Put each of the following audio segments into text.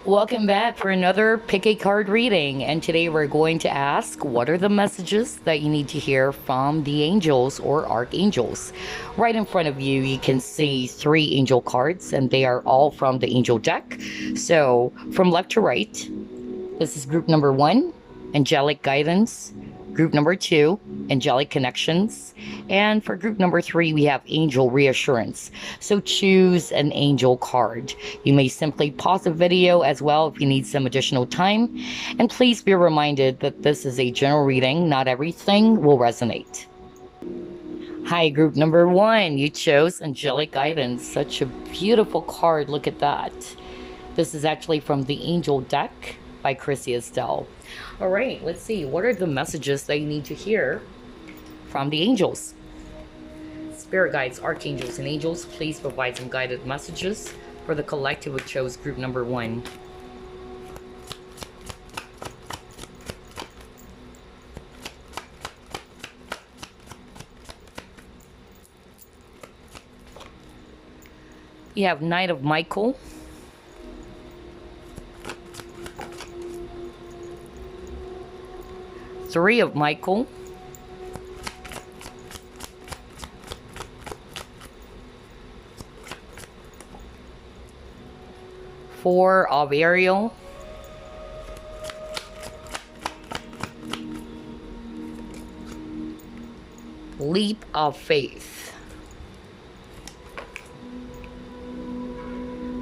Welcome back for another pick a card reading. And today we're going to ask, what are the messages that you need to hear from the angels or archangels? Right in front of you, you can see three angel cards, and they are all from the angel deck. So from left to right, this is group number one, Angelic Guidance. Group number two, Angelic Connections. And for group number three, we have Angel Reassurance. So choose an angel card. You may simply pause the video as well if you need some additional time. And please be reminded that this is a general reading. Not everything will resonate. Hi, group number one. You chose Angelic Guidance. Such a beautiful card. Look at that. This is actually from the Angel deck by Chrissy Estelle. All right, let's see. What are the messages that you need to hear from the angels? Spirit guides, archangels, and angels, please provide some guided messages for the collective who chose group number one. You have Knight of Michael. Three of Michael. Four of Ethereal. Leap of Faith.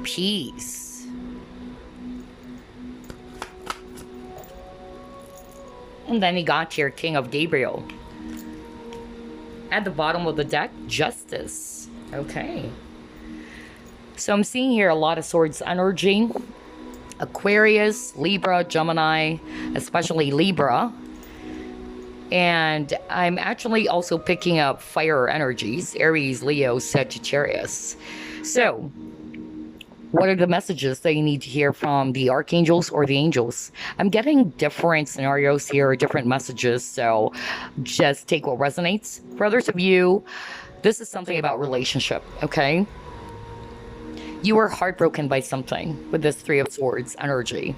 Peace. And then you got your King of Gabriel. At the bottom of the deck, Justice. Okay. So I'm seeing here a lot of swords energy. Aquarius, Libra, Gemini, especially Libra. And I'm actually also picking up fire energies, Aries, Leo, Sagittarius. So what are the messages that you need to hear from the archangels or the angels? I'm getting different scenarios here, different messages, so just take what resonates. For others of you, this is something about relationship, okay? You were heartbroken by something with this Three of Swords energy.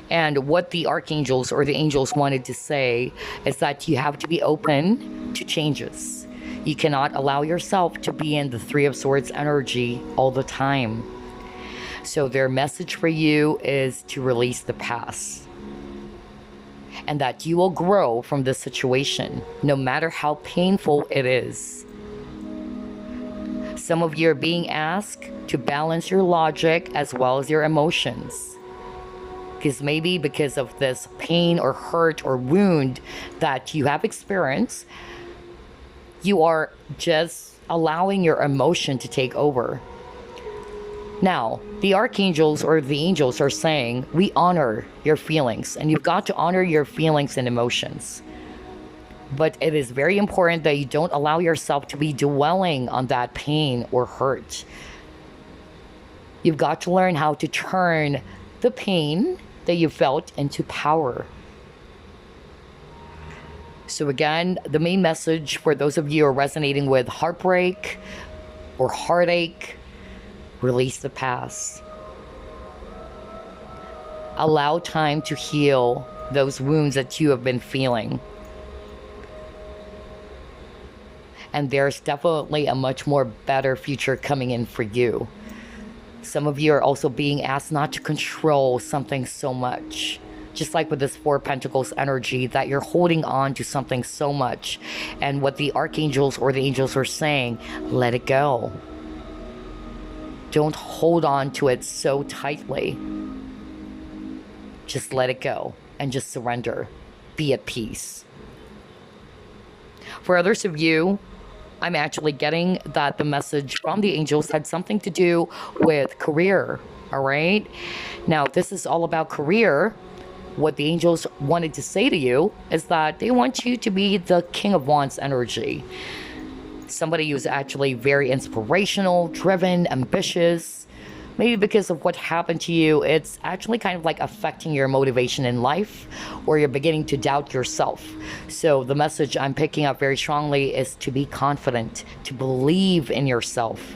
And what the archangels or the angels wanted to say is that you have to be open to changes. You cannot allow yourself to be in the Three of Swords energy all the time. So their message for you is to release the past. And that you will grow from this situation, no matter how painful it is. Some of you are being asked to balance your logic as well as your emotions. Because maybe because of this pain or hurt or wound that you have experienced, you are just allowing your emotion to take over. Now, the archangels or the angels are saying, we honor your feelings, and you've got to honor your feelings and emotions. But it is very important that you don't allow yourself to be dwelling on that pain or hurt. You've got to learn how to turn the pain that you felt into power. So again, the main message for those of you who are resonating with heartbreak or heartache, release the past. Allow time to heal those wounds that you have been feeling. And there's definitely a much more better future coming in for you. Some of you are also being asked not to control something so much. Just like with this Four of Pentacles energy, that you're holding on to something so much. And what the archangels or the angels are saying, let it go. Don't hold on to it so tightly. Just let it go and just surrender. Be at peace. For others of you, I'm actually getting that the message from the angels had something to do with career. All right. Now, this is all about career. What the angels wanted to say to you is that they want you to be the King of Wands energy. Somebody who's actually very inspirational, driven, ambitious. Maybe because of what happened to you, it's actually kind of like affecting your motivation in life, or you're beginning to doubt yourself. So the message I'm picking up very strongly is to be confident, to believe in yourself.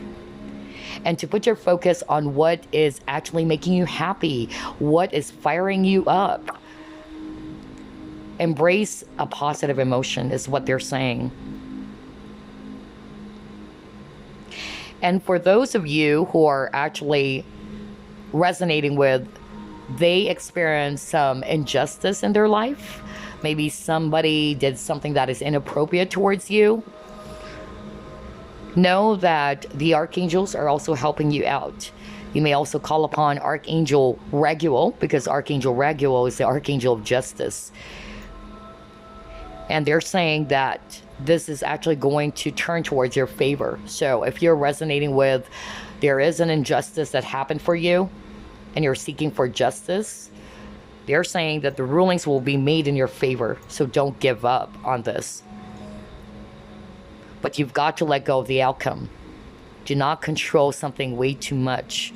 and to put your focus on what is actually making you happy, what is firing you up. Embrace a positive emotion is what they're saying. And for those of you who are actually resonating with, they experience some injustice in their life. Maybe somebody did something that is inappropriate towards you. Know that the archangels are also helping you out. You may also call upon Archangel Reguel, because Archangel Reguel is the Archangel of Justice. And they're saying that this is actually going to turn towards your favor. So if you're resonating with, there is an injustice that happened for you, and you're seeking for justice, they're saying that the rulings will be made in your favor. So don't give up on this. But you've got to let go of the outcome. Do not control something way too much.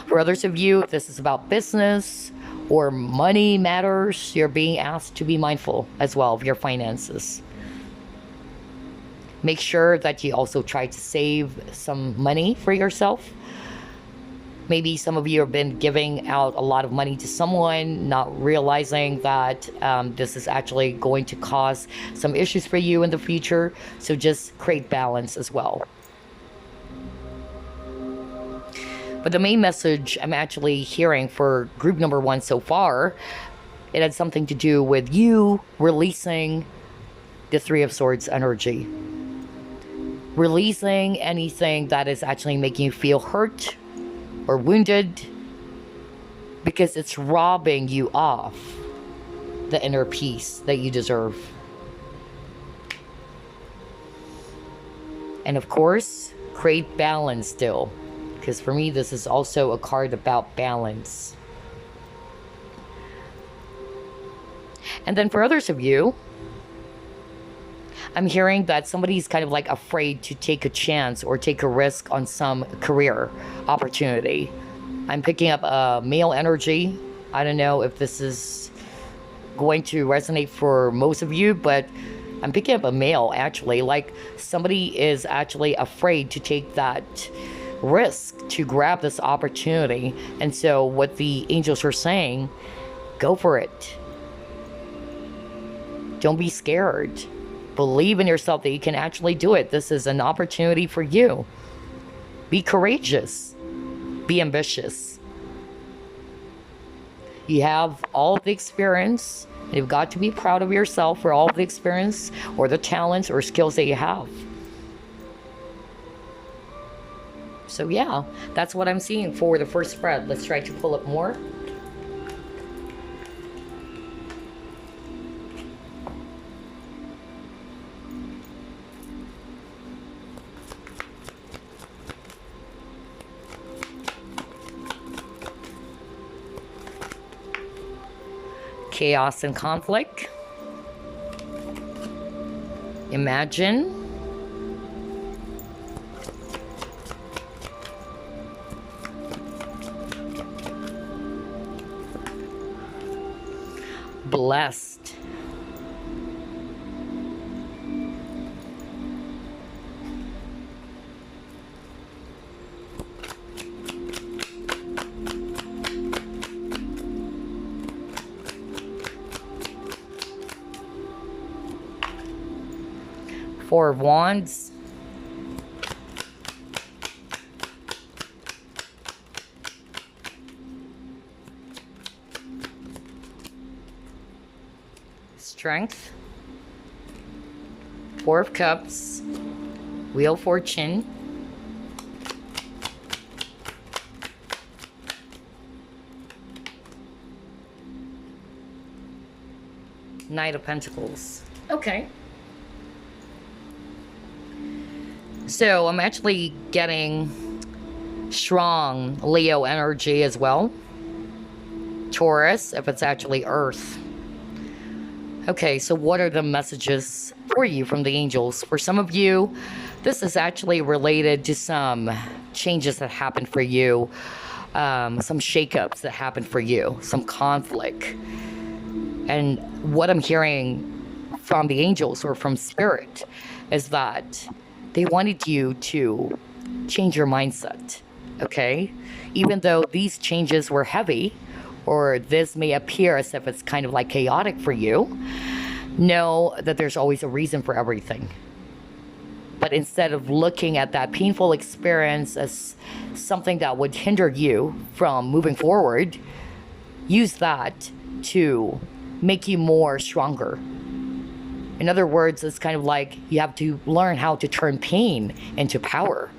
For others of you, if this is about business or money matters, you're being asked to be mindful as well of your finances. Make sure that you also try to save some money for yourself. Maybe some of you have been giving out a lot of money to someone, not realizing that this is actually going to cause some issues for you in the future. So just create balance as well. But the main message I'm actually hearing for group number 1 so far, it had something to do with you releasing the 3 of Swords energy. Releasing anything that is actually making you feel hurt or wounded, because it's robbing you of the inner peace that you deserve. And of course, create balance still. Because for me, this is also a card about balance. And then for others of you, I'm hearing that somebody's kind of like afraid to take a chance or take a risk on some career opportunity. I'm picking up a male energy. I don't know if this is going to resonate for most of you, but I'm picking up a male actually. Like somebody is actually afraid to take that risk to grab this opportunity. And so what the angels are saying, go for it. Don't be scared. Believe in yourself that you can actually do it. This is an opportunity for you. Be courageous. Be ambitious. You have all the experience. You've got to be proud of yourself for all the experience or the talents or skills that you have. So yeah, that's what I'm seeing for the first spread. Let's try to pull up more. Chaos and conflict. Imagine. Blessed. Four of Wands. Strength. Four of Cups. Wheel of Fortune. Knight of Pentacles. Okay. So I'm actually getting strong Leo energy as well. Taurus, if it's actually Earth. Okay, so what are the messages for you from the angels? For some of you, this is actually related to some changes that happened for you, some shakeups that happened for you, some conflict. And what I'm hearing from the angels or from Spirit is that they wanted you to change your mindset, okay? Even though these changes were heavy, or this may appear as if it's kind of like chaotic for you, know that there's always a reason for everything. But instead of looking at that painful experience as something that would hinder you from moving forward, use that to make you more stronger. In other words, it's kind of like you have to learn how to turn pain into power.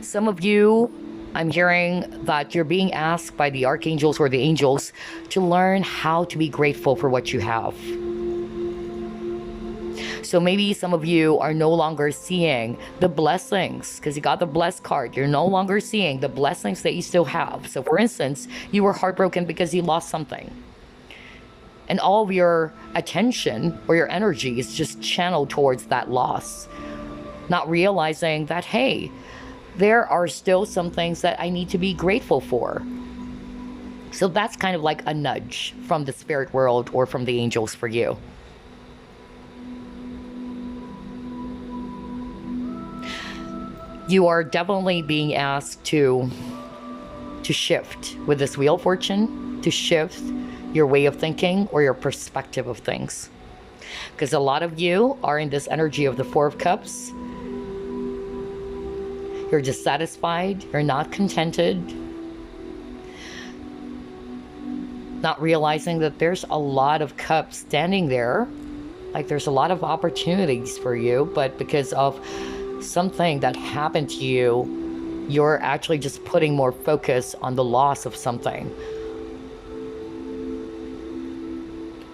Some of you, I'm hearing that you're being asked by the archangels or the angels to learn how to be grateful for what you have. So maybe some of you are no longer seeing the blessings because you got the blessed card. You're no longer seeing the blessings that you still have. So for instance, you were heartbroken because you lost something. And all of your attention or your energy is just channeled towards that loss. Not realizing that, hey, there are still some things that I need to be grateful for. So that's kind of like a nudge from the spirit world or from the angels for you. You are definitely being asked to shift with this Wheel of Fortune, to shift your way of thinking or your perspective of things. Because a lot of you are in this energy of the Four of Cups. You're dissatisfied, you're not contented. Not realizing that there's a lot of cups standing there. Like there's a lot of opportunities for you, but because of something that happened to you, you're actually just putting more focus on the loss of something.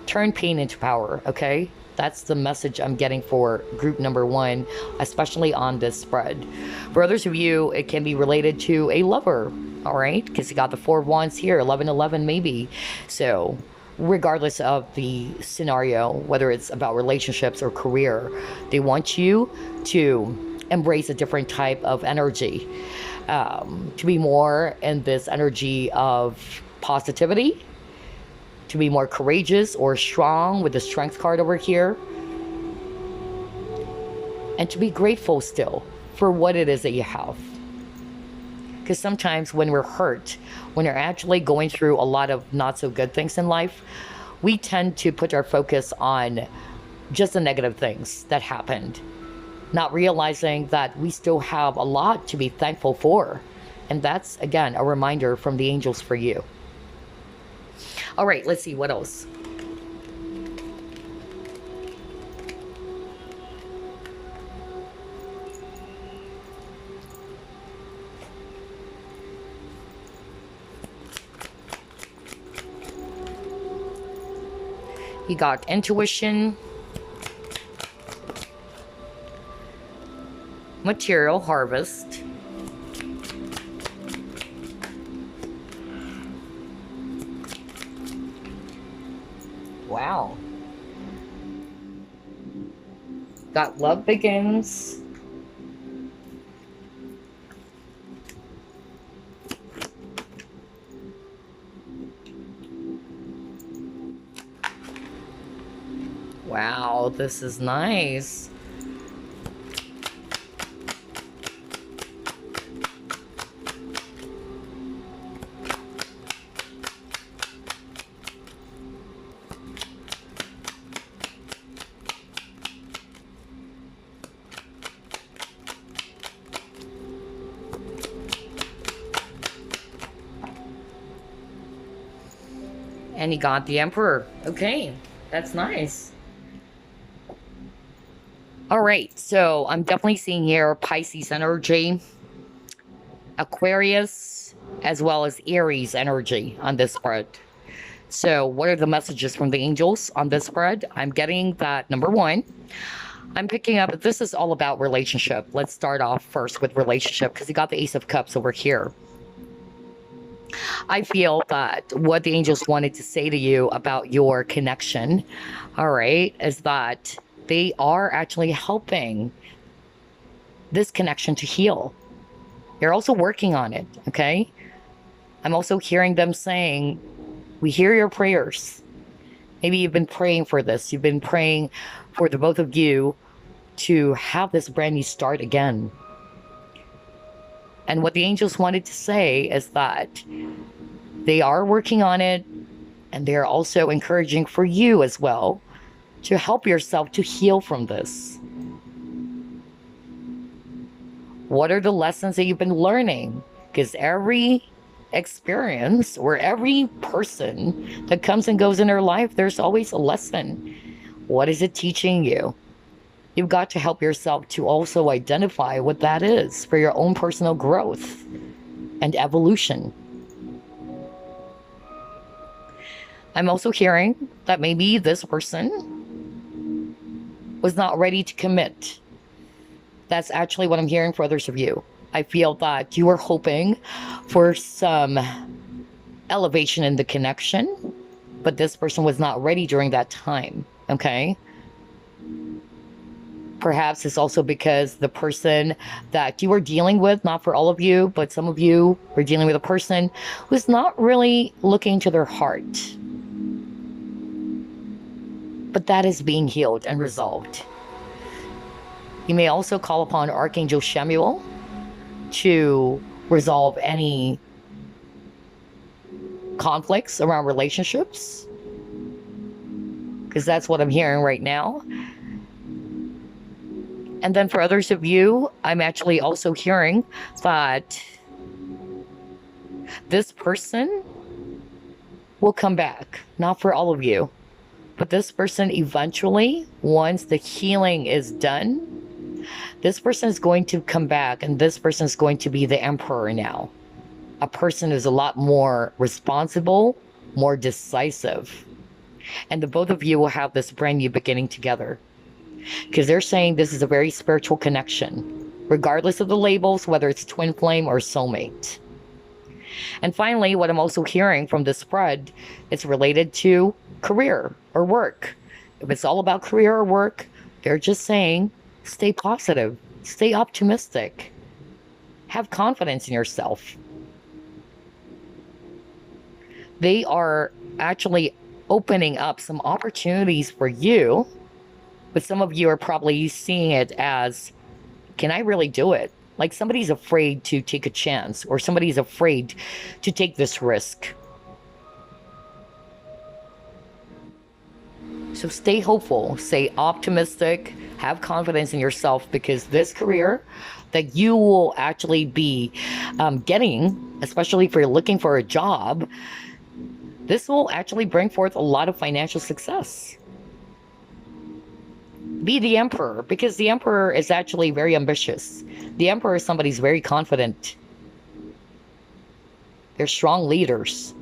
Turn pain into power, okay? That's the message I'm getting for group number 1, especially on this spread. For others of you, it can be related to a lover, all right? Because you got the 4 of Wands here, 11-11 maybe. So regardless of the scenario, whether it's about relationships or career, they want you to embrace a different type of energy, to be more in this energy of positivity, to be more courageous or strong with the Strength card over here, and to be grateful still for what it is that you have. Because sometimes when we're hurt, when we're actually going through a lot of not so good things in life, we tend to put our focus on just the negative things that happened, not realizing that we still have a lot to be thankful for. And that's, again, a reminder from the angels for you. All right, let's see what else. You got intuition, material harvest, wow, got love begins, wow, this is nice. And you got the Emperor. Okay, that's nice. All right, so I'm definitely seeing here Pisces energy, Aquarius, as well as Aries energy on this spread. So what are the messages from the angels on this spread? I'm getting that, number 1, I'm picking up, this is all about relationship. Let's start off first with relationship, because you got the Ace of Cups over here. I feel that what the angels wanted to say to you about your connection, all right, is that they are actually helping this connection to heal. You're also working on it, okay? I'm also hearing them saying, we hear your prayers. Maybe you've been praying for this. You've been praying for the both of you to have this brand new start again. And what the angels wanted to say is that they are working on it, and they're also encouraging for you as well to help yourself to heal from this. What are the lessons that you've been learning? Because every experience or every person that comes and goes in their life, there's always a lesson. What is it teaching you? You've got to help yourself to also identify what that is for your own personal growth and evolution. I'm also hearing that maybe this person was not ready to commit. That's actually what I'm hearing for others of you. I feel that you were hoping for some elevation in the connection, but this person was not ready during that time, okay? Perhaps it's also because the person that you were dealing with, not for all of you, but some of you were dealing with a person who's not really looking to their heart. But that is being healed and resolved. You may also call upon Archangel Shemuel to resolve any conflicts around relationships, because that's what I'm hearing right now. And then for others of you, I'm actually also hearing that this person will come back. Not for all of you, but this person eventually, once the healing is done, this person is going to come back, and this person is going to be the emperor now. A person who's a lot more responsible, more decisive. And the both of you will have this brand new beginning together. Because they're saying this is a very spiritual connection, regardless of the labels, whether it's twin flame or soulmate. And finally, what I'm also hearing from this spread, it's related to career or work. If it's all about career or work, they're just saying, stay positive, stay optimistic, have confidence in yourself. They are actually opening up some opportunities for you, but some of you are probably seeing it as, can I really do it? Like somebody's afraid to take a chance, or somebody's afraid to take this risk. So stay hopeful, stay optimistic, have confidence in yourself, because this career that you will actually be getting, especially if you're looking for a job, this will actually bring forth a lot of financial success. Be the emperor, because the emperor is actually very ambitious. The emperor is somebody who's very confident. They're strong leaders.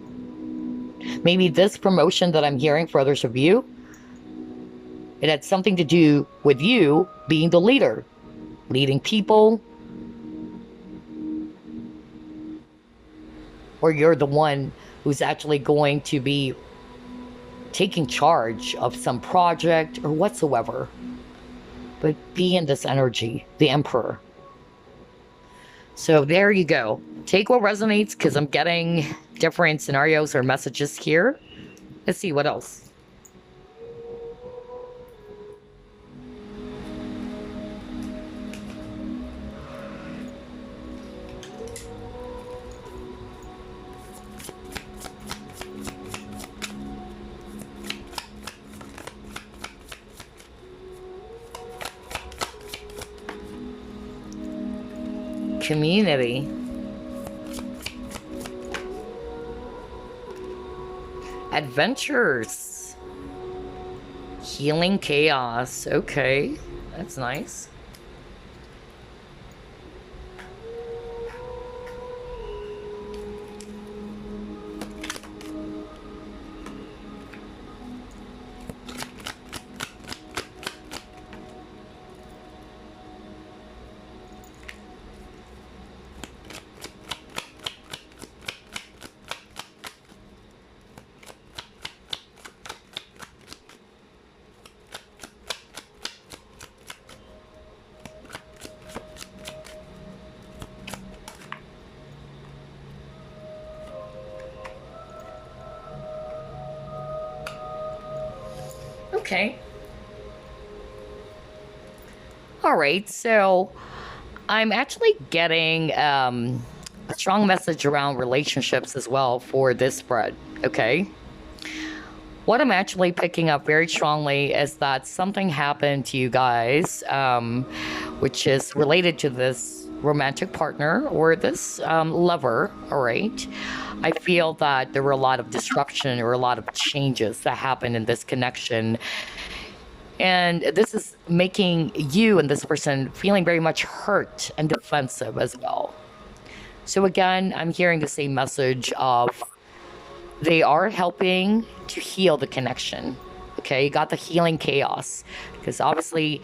Maybe this promotion that I'm hearing for others of you, it had something to do with you being the leader, leading people, or you're the one who's actually going to be taking charge of some project or whatsoever. But be in this energy, the emperor. So there you go. Take what resonates, because I'm getting different scenarios or messages here. Let's see what else. Community. Adventures. Healing chaos. Okay, that's nice. Okay. All right, so I'm actually getting a strong message around relationships as well for this spread, okay? What I'm actually picking up very strongly is that something happened to you guys, which is related to this romantic partner or this lover, all right? I feel that there were a lot of disruption or a lot of changes that happened in this connection. And this is making you and this person feeling very much hurt and defensive as well. So again, I'm hearing the same message of they are helping to heal the connection. Okay, you got the healing chaos because obviously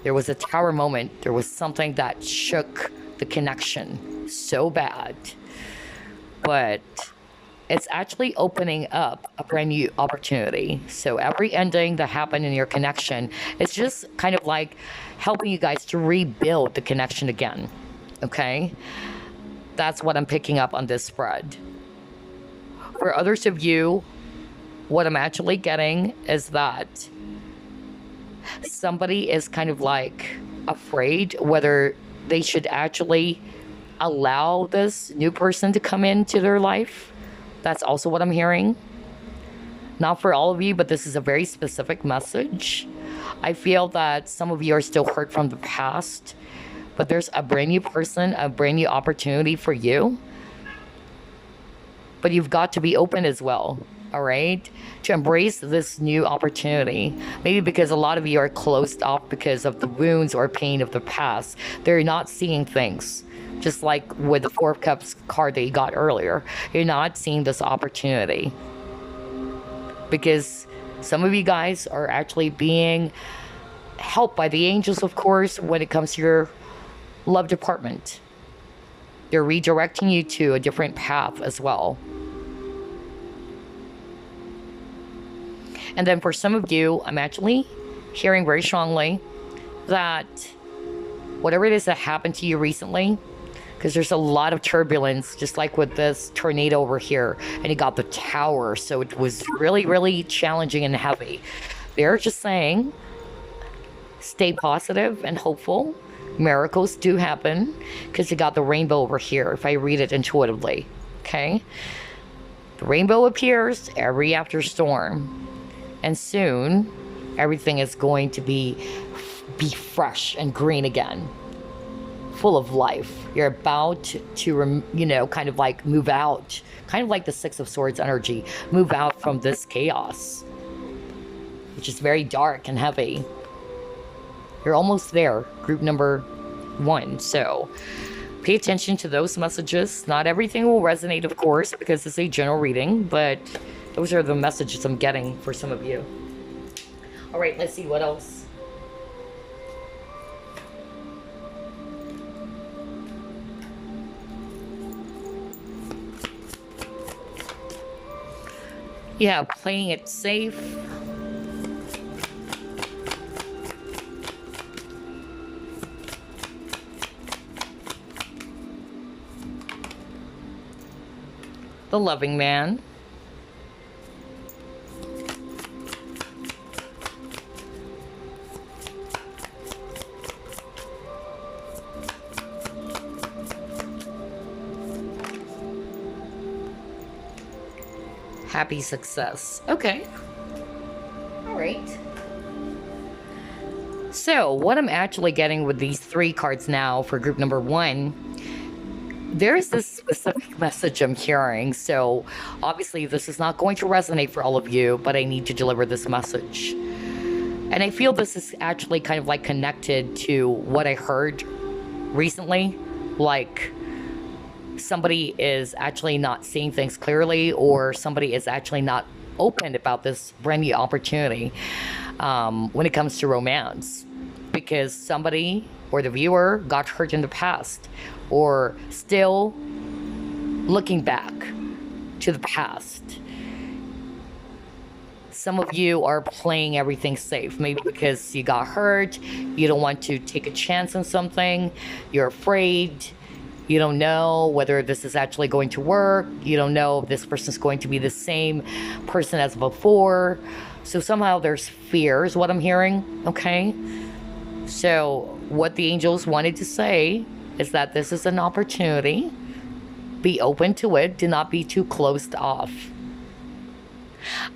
there was a tower moment. There was something that shook the connection so bad, but it's actually opening up a brand new opportunity. So every ending that happened in your connection, it's just kind of like helping you guys to rebuild the connection again. Okay, that's what I'm picking up on this spread. For others of you, what I'm actually getting is that somebody is kind of like afraid whether they should actually allow this new person to come into their life. That's also what I'm hearing. Not for all of you, but this is a very specific message. I feel that some of you are still hurt from the past, but there's a brand new person, a brand new opportunity for you. But you've got to be open as well, all right? To embrace this new opportunity. Maybe because a lot of you are closed off because of the wounds or pain of the past. They're not seeing things. Just like with the Four of Cups card that you got earlier. You're not seeing this opportunity. Because some of you guys are actually being helped by the angels, of course, when it comes to your love department. They're redirecting you to a different path as well. And then for some of you, I'm actually hearing very strongly that whatever it is that happened to you recently, because there's a lot of turbulence, just like with this tornado over here, and you got the tower, so it was really, really challenging and heavy. They're just saying, stay positive and hopeful. Miracles do happen, because you got the rainbow over here, if I read it intuitively, okay? The rainbow appears every after storm. And soon, everything is going to be fresh and green again, full of life. You're about to, kind of like move out, kind of like the Six of Swords energy, move out from this chaos, which is very dark and heavy. You're almost there, group number 1. So pay attention to those messages. Not everything will resonate, of course, because it's a general reading, but those are the messages I'm getting for some of you. All right, let's see what else. Yeah, playing it safe. The loving man. Happy success. Okay. All right. So what I'm actually getting with these 3 cards now for group number 1, there's this specific message I'm hearing. So obviously this is not going to resonate for all of you, but I need to deliver this message. And I feel this is actually kind of like connected to what I heard recently. Like somebody is actually not seeing things clearly, or somebody is actually not open about this brand new opportunity when it comes to romance, because somebody or the viewer got hurt in the past, or still looking back to the past. Some of you are playing everything safe, maybe because you got hurt, you don't want to take a chance on something, you're afraid. You don't know whether this is actually going to work. You don't know if this person is going to be the same person as before. So somehow there's fear is what I'm hearing, okay? So what the angels wanted to say is that this is an opportunity. Be open to it. Do not be too closed off.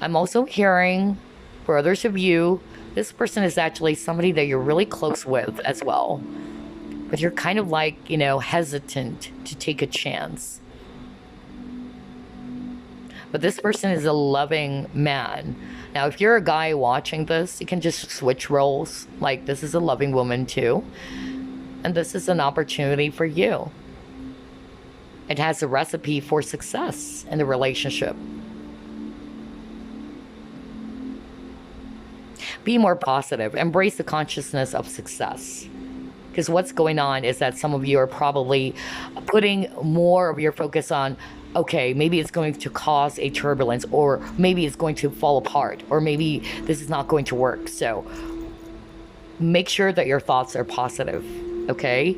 I'm also hearing, for others of you, this person is actually somebody that you're really close with as well. But you're kind of like, hesitant to take a chance. But this person is a loving man. Now, if you're a guy watching this, you can just switch roles. Like, this is a loving woman too. And this is an opportunity for you. It has a recipe for success in the relationship. Be more positive. Embrace the consciousness of success. Because what's going on is that some of you are probably putting more of your focus on, okay, maybe it's going to cause a turbulence, or maybe it's going to fall apart, or maybe this is not going to work. So make sure that your thoughts are positive, okay?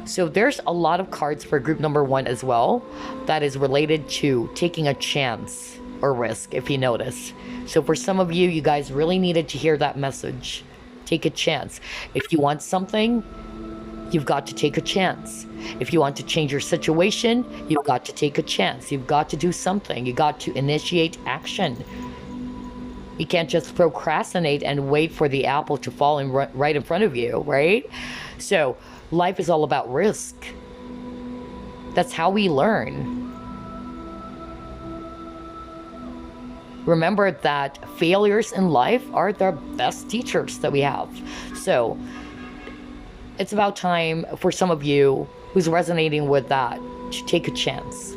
So there's a lot of cards for group number 1 as well that is related to taking a chance or risk, if you notice. So for some of you, you guys really needed to hear that message. Take a chance. If you want something, you've got to take a chance. If you want to change your situation, you've got to take a chance. You've got to do something. You got to initiate action. You can't just procrastinate and wait for the apple to fall right in front of you, right? So life is all about risk. That's how we learn. Remember that failures in life are the best teachers that we have. So it's about time for some of you who's resonating with that to take a chance.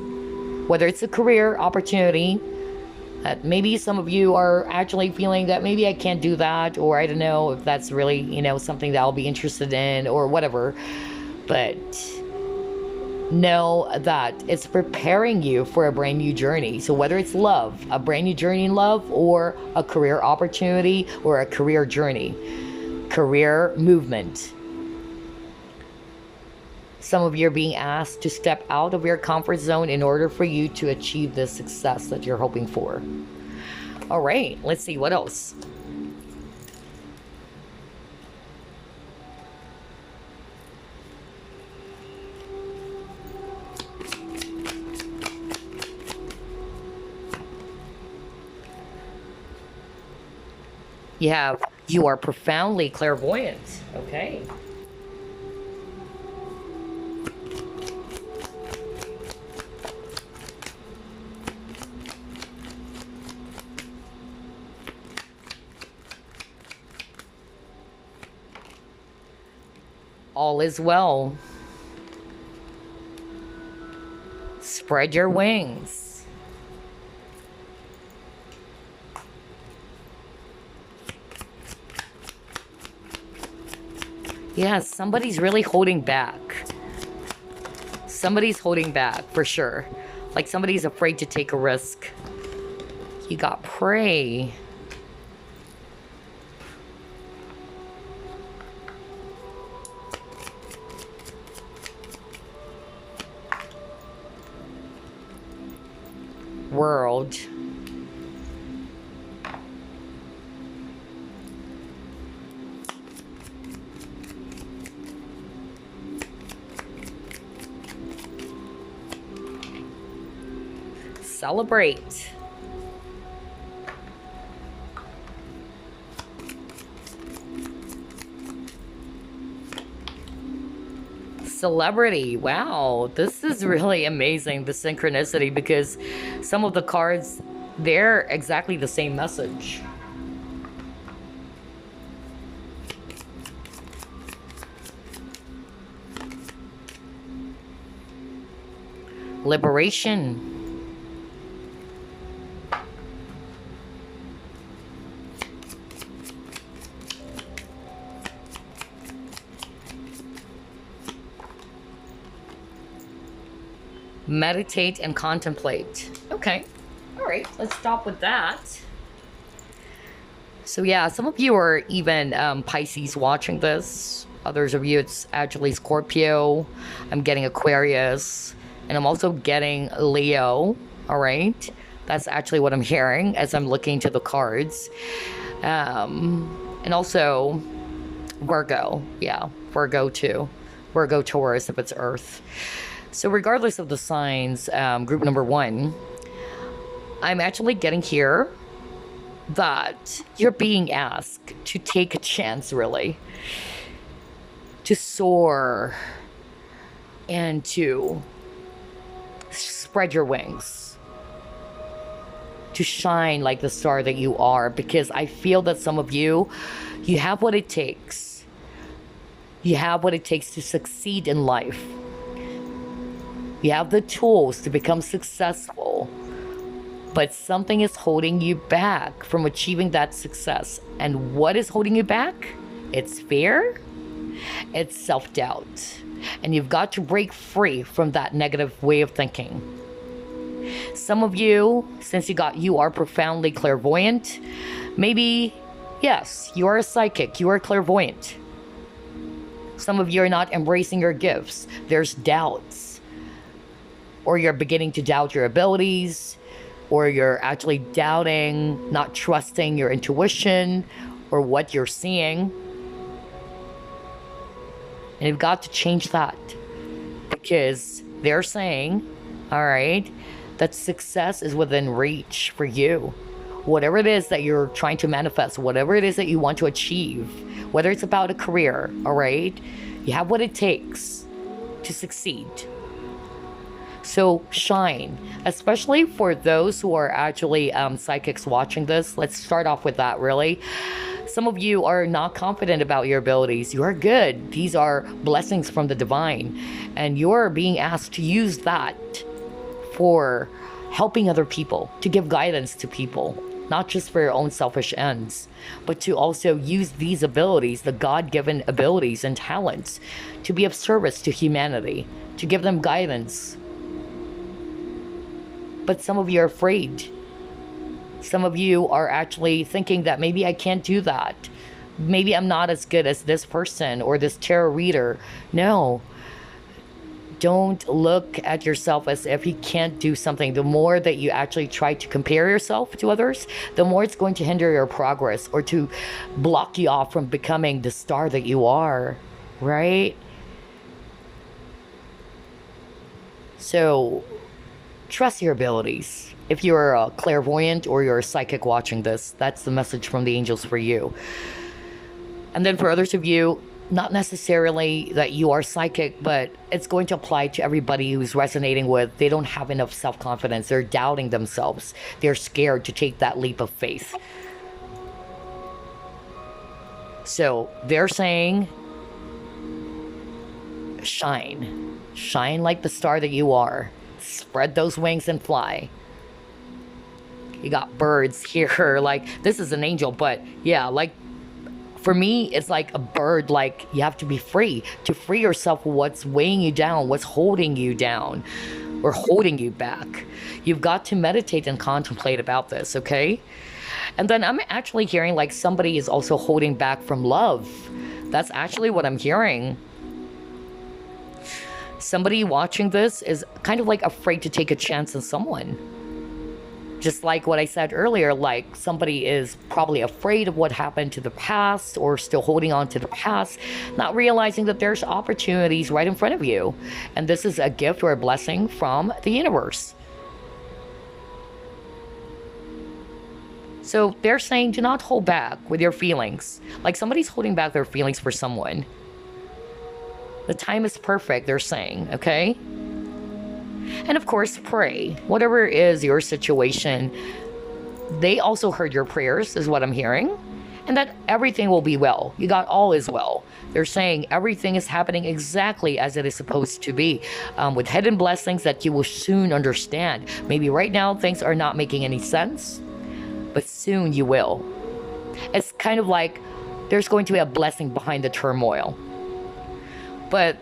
Whether it's a career opportunity, that maybe some of you are actually feeling that maybe I can't do that, or I don't know if that's really, something that I'll be interested in or whatever. But know that it's preparing you for a brand new journey. So whether it's love, a brand new journey in love, or a career opportunity, or a career journey, career movement. Some of you are being asked to step out of your comfort zone in order for you to achieve the success that you're hoping for. All right, let's see what else. You are profoundly clairvoyant. Okay. All is well. Spread your wings. Yeah, somebody's really holding back. Somebody's holding back for sure. Like somebody's afraid to take a risk. You got prey. World. Celebrate. Celebrity. Wow, this is really amazing, the synchronicity, because some of the cards, they're exactly the same message. Liberation. Meditate and contemplate. Okay. All right. Let's stop with that. So yeah, some of you are even Pisces watching this. Others of you, it's actually Scorpio. I'm getting Aquarius. And I'm also getting Leo. All right. That's actually what I'm hearing as I'm looking to the cards. And also Virgo. Yeah, Virgo too. Virgo, Taurus, if it's Earth. So regardless of the signs, group number 1, I'm actually getting here that you're being asked to take a chance, really, to soar and to spread your wings, to shine like the star that you are, because I feel that some of you have what it takes. You have what it takes to succeed in life. You have the tools to become successful, but something is holding you back from achieving that success. And what is holding you back? It's fear, it's self-doubt. And you've got to break free from that negative way of thinking. Some of you, since you are profoundly clairvoyant, maybe, yes, you are a psychic, you are clairvoyant. Some of you are not embracing your gifts. There's doubts. Or you're beginning to doubt your abilities, or you're actually doubting, not trusting your intuition or what you're seeing. And you've got to change that, because they're saying, all right, that success is within reach for you. Whatever it is that you're trying to manifest, whatever it is that you want to achieve, whether it's about a career, all right, you have what it takes to succeed. So shine, especially for those who are actually psychics watching this. Let's start off with that, really. Some of you are not confident about your abilities. You are good. These are blessings from the divine. And you're being asked to use that for helping other people, to give guidance to people, not just for your own selfish ends, but to also use these abilities, the God-given abilities and talents, to be of service to humanity, to give them guidance. But some of you are afraid. Some of you are actually thinking that maybe I can't do that. Maybe I'm not as good as this person or this tarot reader. No. Don't look at yourself as if you can't do something. The more that you actually try to compare yourself to others, the more it's going to hinder your progress or to block you off from becoming the star that you are, right? So trust your abilities. If you're a clairvoyant or you're a psychic watching this, that's the message from the angels for you. And then for others of you, not necessarily that you are psychic, but it's going to apply to everybody who's resonating with, they don't have enough self-confidence. They're doubting themselves. They're scared to take that leap of faith. So they're saying, shine. Shine like the star that you are. Spread those wings and fly. You got birds here. Like, this is an angel, but yeah, like, for me, it's like a bird. Like, you have to be free to free yourself of what's weighing you down, what's holding you down or holding you back. You've got to meditate and contemplate about this, okay? And then I'm actually hearing like somebody is also holding back from love. That's actually what I'm hearing. Somebody watching this is kind of like afraid to take a chance on someone. Just like what I said earlier, like somebody is probably afraid of what happened to the past or still holding on to the past, not realizing that there's opportunities right in front of you. And this is a gift or a blessing from the universe. So they're saying, do not hold back with your feelings. Like somebody's holding back their feelings for someone. The time is perfect, they're saying, okay? And of course, pray. Whatever is your situation, they also heard your prayers, is what I'm hearing. And that everything will be well. You got all is well. They're saying everything is happening exactly as it is supposed to be, with hidden blessings that you will soon understand. Maybe right now things are not making any sense, but soon you will. It's kind of like there's going to be a blessing behind the turmoil. But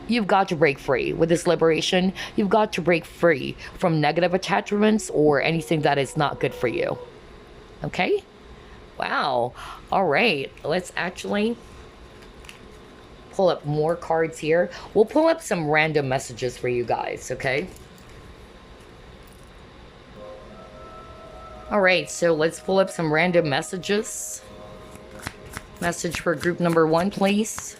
you've got to break free. With this liberation, you've got to break free from negative attachments or anything that is not good for you. Okay? Wow. All right. Let's actually pull up more cards here. We'll pull up some random messages for you guys, okay? All right, so let's pull up some random messages. Message for group number 1, please.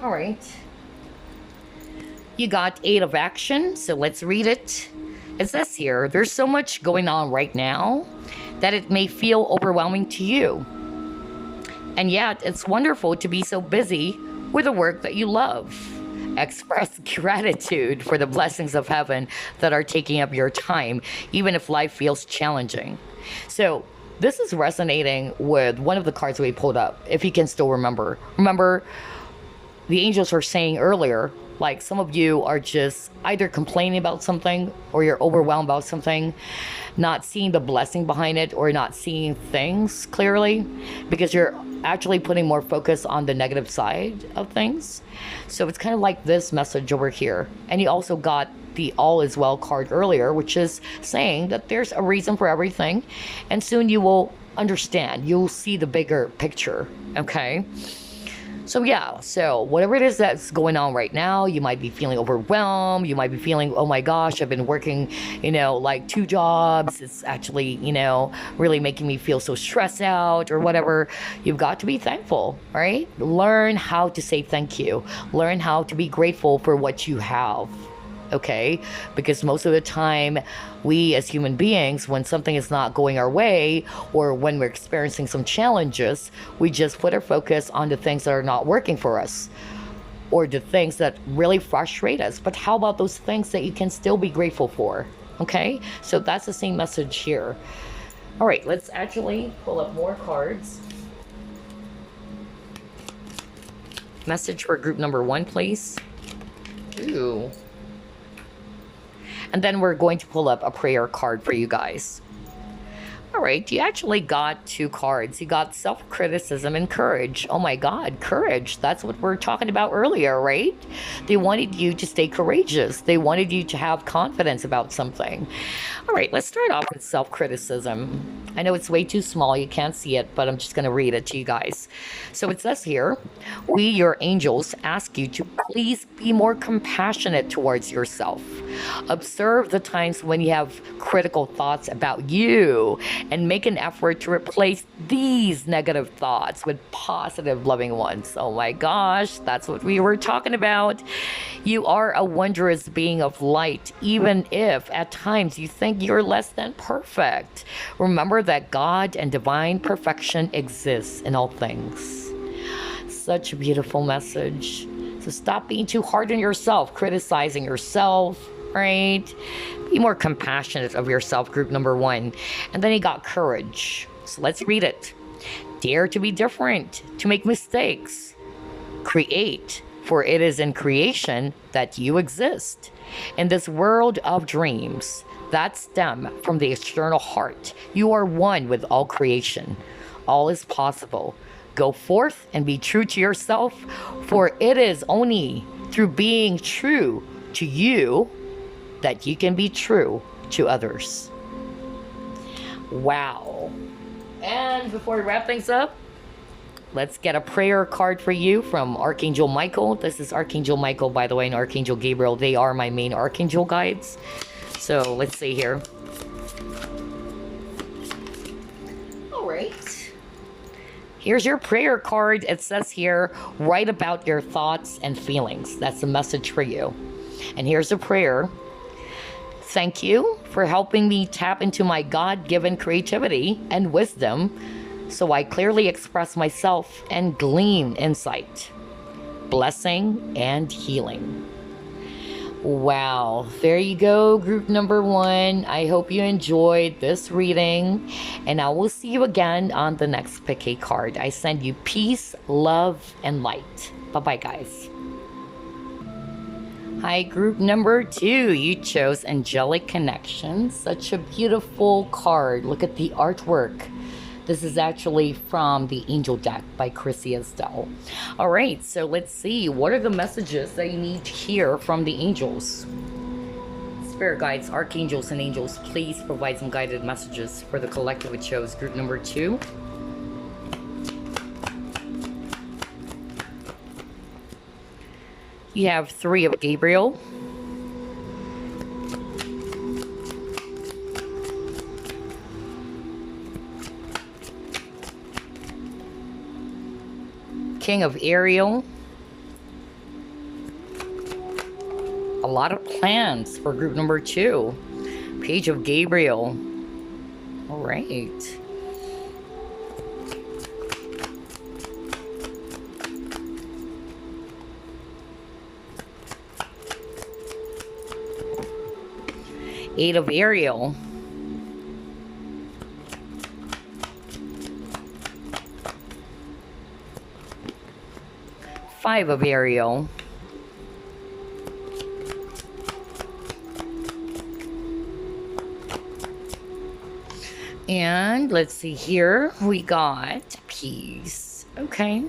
All right. You got 8 of action, so let's read it. It says here, there's so much going on right now that it may feel overwhelming to you. And yet, it's wonderful to be so busy with the work that you love. Express gratitude for the blessings of heaven that are taking up your time, even if life feels challenging. So, this is resonating with one of the cards we pulled up, if you can still remember. Remember, the angels were saying earlier, like some of you are just either complaining about something or you're overwhelmed about something, not seeing the blessing behind it or not seeing things clearly because you're actually putting more focus on the negative side of things. So it's kind of like this message over here. And you also got the all is well card earlier, which is saying that there's a reason for everything. And soon you will understand. You'll see the bigger picture. Okay. So yeah, so whatever it is that's going on right now, you might be feeling overwhelmed. You might be feeling, oh my gosh, I've been working, like 2 jobs. It's actually, really making me feel so stressed out or whatever. You've got to be thankful, right? Learn how to say thank you. Learn how to be grateful for what you have. Okay, because most of the time we as human beings, when something is not going our way or when we're experiencing some challenges, we just put our focus on the things that are not working for us or the things that really frustrate us. But how about those things that you can still be grateful for? Okay, so that's the same message here. All right, let's actually pull up more cards. Message for group number 1, please. Ooh. And then we're going to pull up a prayer card for you guys. All right, you actually got 2 cards. You got self-criticism and courage. Oh my God, courage. That's what we're talking about earlier, right? They wanted you to stay courageous. They wanted you to have confidence about something. All right, let's start off with self-criticism. I know it's way too small. You can't see it, but I'm just going to read it to you guys. So it says here, we, your angels, ask you to please be more compassionate towards yourself. Observe the times when you have critical thoughts about you and make an effort to replace these negative thoughts with positive, loving ones. Oh my gosh, that's what we were talking about. You are a wondrous being of light, even if at times you think you're less than perfect. Remember that God and divine perfection exists in all things. Such a beautiful message. So stop being too hard on yourself, criticizing yourself, right? Be more compassionate of yourself, group number 1. And then he got courage. So let's read it. Dare to be different, to make mistakes. Create, for it is in creation that you exist. In this world of dreams that stem from the external heart, you are one with all creation. All is possible. Go forth and be true to yourself, for it is only through being true to you that you can be true to others. Wow. And before we wrap things up, let's get a prayer card for you from Archangel Michael. This is Archangel Michael, by the way, and Archangel Gabriel. They are my main archangel guides. So let's see here. All right. Here's your prayer card. It says here, write about your thoughts and feelings. That's the message for you. And here's the prayer. Thank you for helping me tap into my God-given creativity and wisdom so I clearly express myself and glean insight, blessing, and healing. Wow, there you go, group number 1. I hope you enjoyed this reading, and I will see you again on the next pick a card. I send you peace, love, and light. Bye-bye, guys. Hi, group number 2. You chose Angelic Connection. Such a beautiful card. Look at the artwork. This is actually from the Angel deck by Chrissy Estelle. All right, so let's see. What are the messages that you need to hear from the angels? Spirit guides, archangels, and angels, please provide some guided messages for the collective it chose. Group number 2. You have 3 of Gabriel. King of Ethereal. A lot of plans for group number 2. Page of Gabriel. All right. Eight of Ariel. Five of Ariel. And let's see here, we got peace. Okay.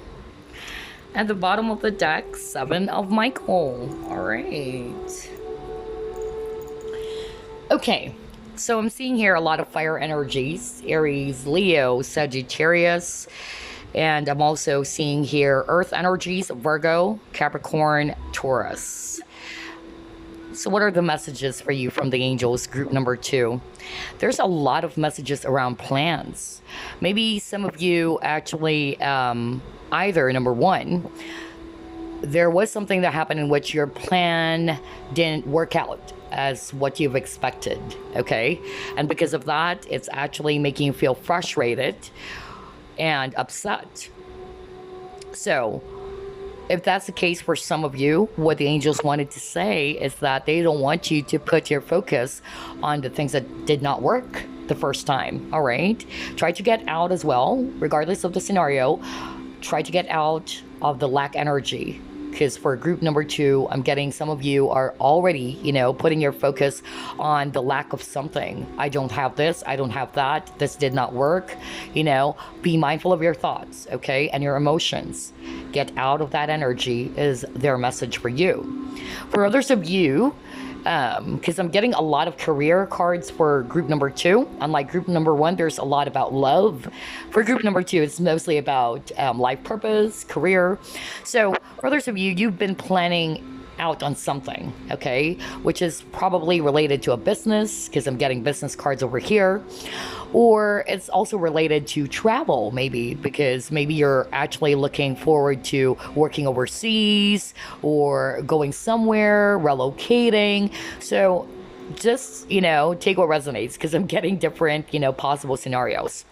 At the bottom of the deck, 7 of Michael. All right. Okay. So I'm seeing here a lot of fire energies. Aries, Leo, Sagittarius. And I'm also seeing here earth energies, Virgo, Capricorn, Taurus. So what are the messages for you from the angels, group number 2? There's a lot of messages around plans. Maybe some of you actually, either number 1, there was something that happened in which your plan didn't work out as what you've expected, okay? And because of that, it's actually making you feel frustrated and upset. So if that's the case for some of you, what the angels wanted to say is that they don't want you to put your focus on the things that did not work the first time, all right? Try to get out as well, regardless of the scenario. Try to get out of the lack energy. Because for group number 2, I'm getting some of you are already, putting your focus on the lack of something. I don't have this, I don't have that, this did not work. Be mindful of your thoughts, okay? And your emotions. Get out of that energy is their message for you. For others of you, because I'm getting a lot of career cards for group number 2. Unlike group number 1, there's a lot about love. For group number 2, it's mostly about life purpose, career. So for others of you, you've been planning out on something, okay, which is probably related to a business, because I'm getting business cards over here. Or it's also related to travel, maybe, because maybe you're actually looking forward to working overseas or going somewhere, relocating. So just, take what resonates, because I'm getting different, possible scenarios.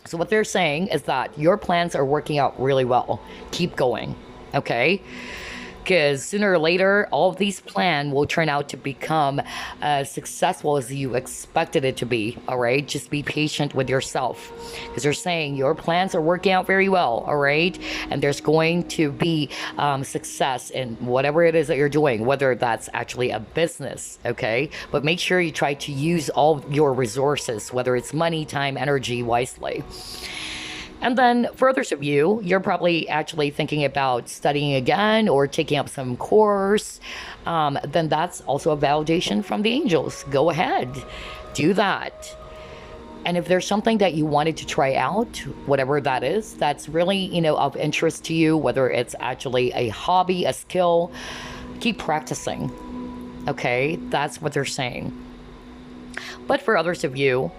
So what they're saying is that your plans are working out really well. Keep going, okay? Because sooner or later, all of these plans will turn out to become as successful as you expected it to be, all right? Just be patient with yourself. Because they're saying your plans are working out very well, all right? And there's going to be success in whatever it is that you're doing, whether that's actually a business, okay? But make sure you try to use all your resources, whether it's money, time, energy, wisely. And then for others of you, you're probably actually thinking about studying again or taking up some course. Then that's also a validation from the angels. Go ahead, do that. And if there's something that you wanted to try out, whatever that is, that's really, of interest to you, whether it's actually a hobby, a skill, keep practicing. Okay, that's what they're saying. But for others of you,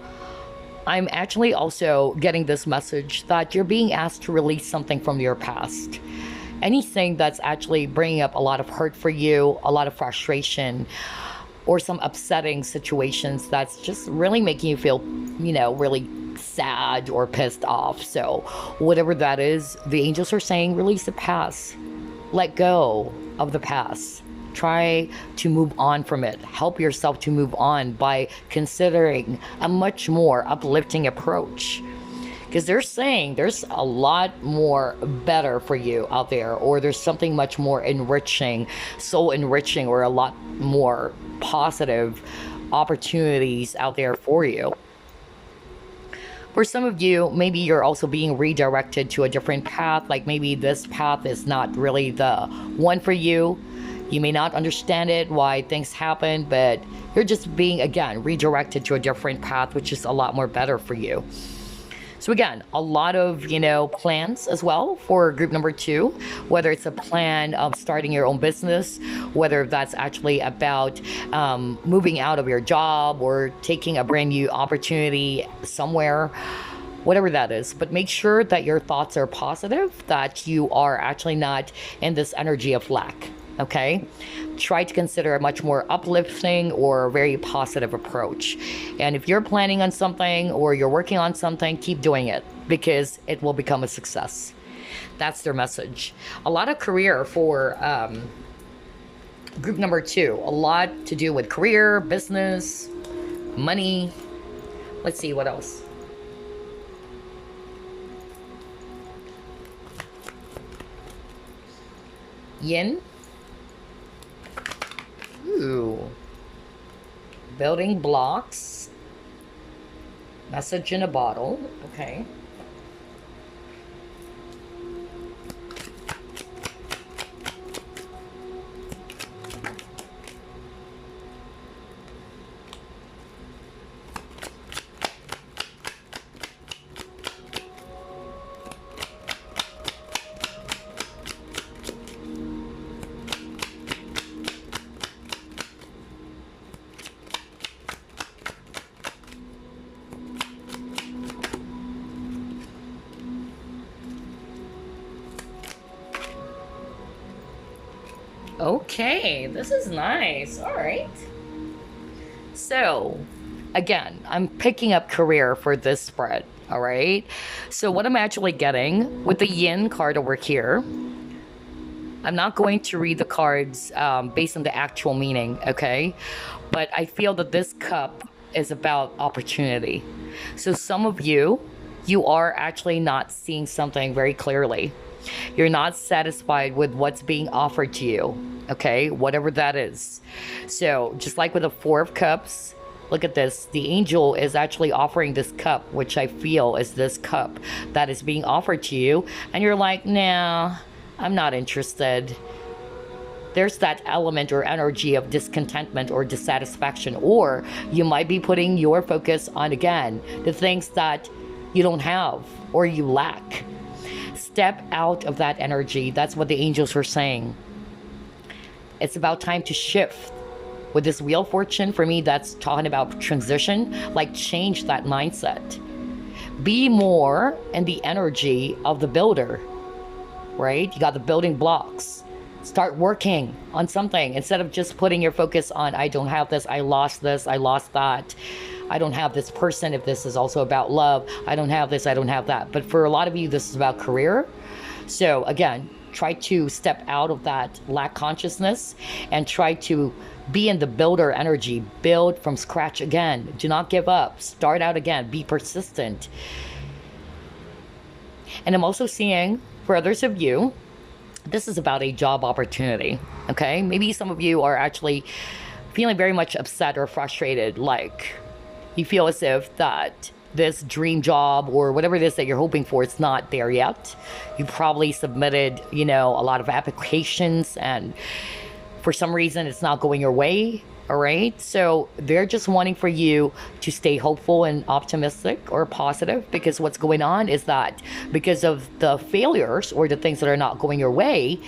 I'm actually also getting this message that you're being asked to release something from your past. Anything that's actually bringing up a lot of hurt for you, a lot of frustration, or some upsetting situations that's just really making you feel, really sad or pissed off. So whatever that is, the angels are saying release the past. Let go of the past. Try to move on from it. Help yourself to move on by considering a much more uplifting approach. Because they're saying there's a lot more better for you out there, or there's something much more enriching, soul enriching, or a lot more positive opportunities out there for you. For some of you, maybe you're also being redirected to a different path, like maybe this path is not really the one for you. You may not understand it, why things happen, but you're just being, again, redirected to a different path, which is a lot more better for you. So again, a lot of, plans as well for group number 2, whether it's a plan of starting your own business, whether that's actually about moving out of your job or taking a brand new opportunity somewhere, whatever that is. But make sure that your thoughts are positive, that you are actually not in this energy of lack. okay? Try to consider a much more uplifting or very positive approach. And if you're planning on something or you're working on something, keep doing it because it will become a success. That's their message. A lot of career for group number 2. A lot to do with career, business, money. Let's see what else. Yin. Ooh. Building blocks. Message in a bottle. Okay. Okay, this is nice. All right. So, again, I'm picking up career for this spread. All right. So, what I'm actually getting with the yin card over here, I'm not going to read the cards based on the actual meaning, okay? But I feel that this cup is about opportunity. So, some of you, you are actually not seeing something very clearly. You're not satisfied with what's being offered to you, okay? Whatever that is. So, just like with the Four of Cups, look at this. The angel is actually offering this cup, which I feel is this cup that is being offered to you. And you're like, nah, I'm not interested. There's that element or energy of discontentment or dissatisfaction. Or you might be putting your focus on, again, the things that you don't have or you lack. Step out of that energy. That's what the angels are saying. It's about time to shift. With this Wheel of Fortune, for me, that's talking about transition, like change that mindset. Be more in the energy of the builder, right? You got the building blocks. Start working on something instead of just putting your focus on, I don't have this, I lost that. I don't have this person, if this is also about love. I don't have this, I don't have that. But for a lot of you, this is about career. So again, try to step out of that lack consciousness and try to be in the builder energy. Build from scratch again. Do not give up. Start out again. Be persistent. And I'm also seeing, for others of you, this is about a job opportunity, okay? Maybe some of you are actually feeling very much upset or frustrated, like you feel as if that this dream job or whatever it is that you're hoping for, it's not there yet. You probably submitted, a lot of applications and for some reason it's not going your way, all right? So they're just wanting for you to stay hopeful and optimistic or positive, because what's going on is that because of the failures or the things that are not going your way,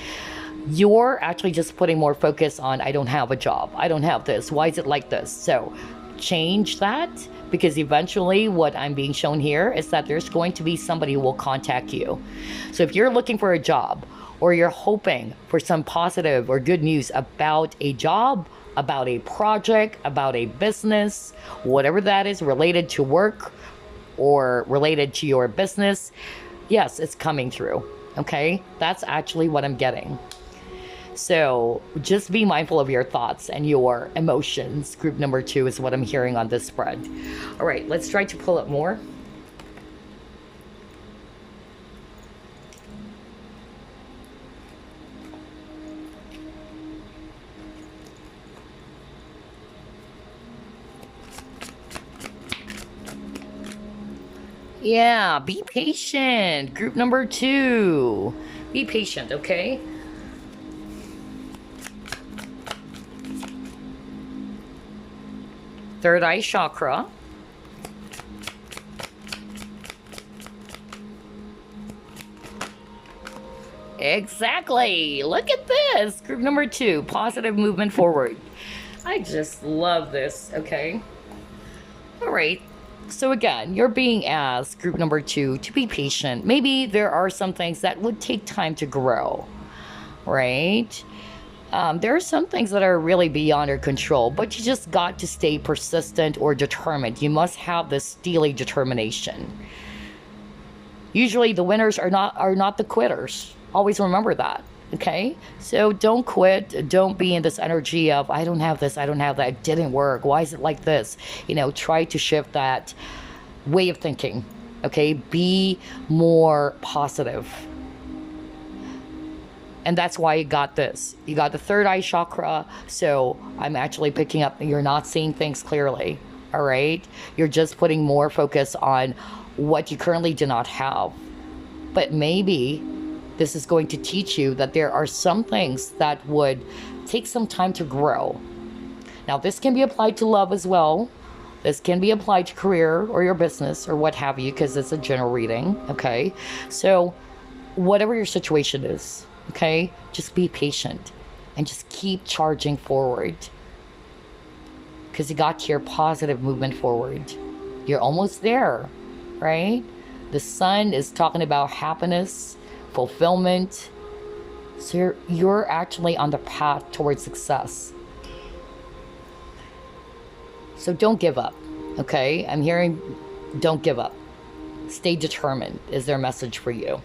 you're actually just putting more focus on, I don't have a job, I don't have this, why is it like this? So change that, because eventually what I'm being shown here is that there's going to be somebody who will contact you. So if you're looking for a job or you're hoping for some positive or good news about a job, about a project, about a business, whatever that is related to work or related to your business, yes, it's coming through, okay? That's actually what I'm getting. So just be mindful of your thoughts and your emotions. Group number 2 is what I'm hearing on this spread. All right, let's try to pull up more. Yeah, be patient. Group number 2. Be patient, okay? Third eye chakra. Exactly. Look at this. Group number 2. Positive movement forward. I just love this. Okay. All right. So again, you're being asked, group number 2, to be patient. Maybe there are some things that would take time to grow, right? There are some things that are really beyond your control, but you just got to stay persistent or determined. You must have this steely determination. Usually the winners are not the quitters. Always remember that. Okay? So don't quit. Don't be in this energy of, I don't have this, I don't have that, it didn't work. Why is it like this? You know, try to shift that way of thinking. Okay? Be more positive. And that's why you got this. You got the third eye chakra. So I'm actually picking up that you're not seeing things clearly. All right? You're just putting more focus on what you currently do not have. But maybe this is going to teach you that there are some things that would take some time to grow. Now, this can be applied to love as well. This can be applied to career or your business or what have you, because it's a general reading. Okay? So whatever your situation is, okay, just be patient and just keep charging forward, because you got your positive movement forward. You're almost there, right? The sun is talking about happiness, fulfillment. So you're actually on the path towards success. So don't give up, okay? I'm hearing don't give up. Stay determined is their message for you.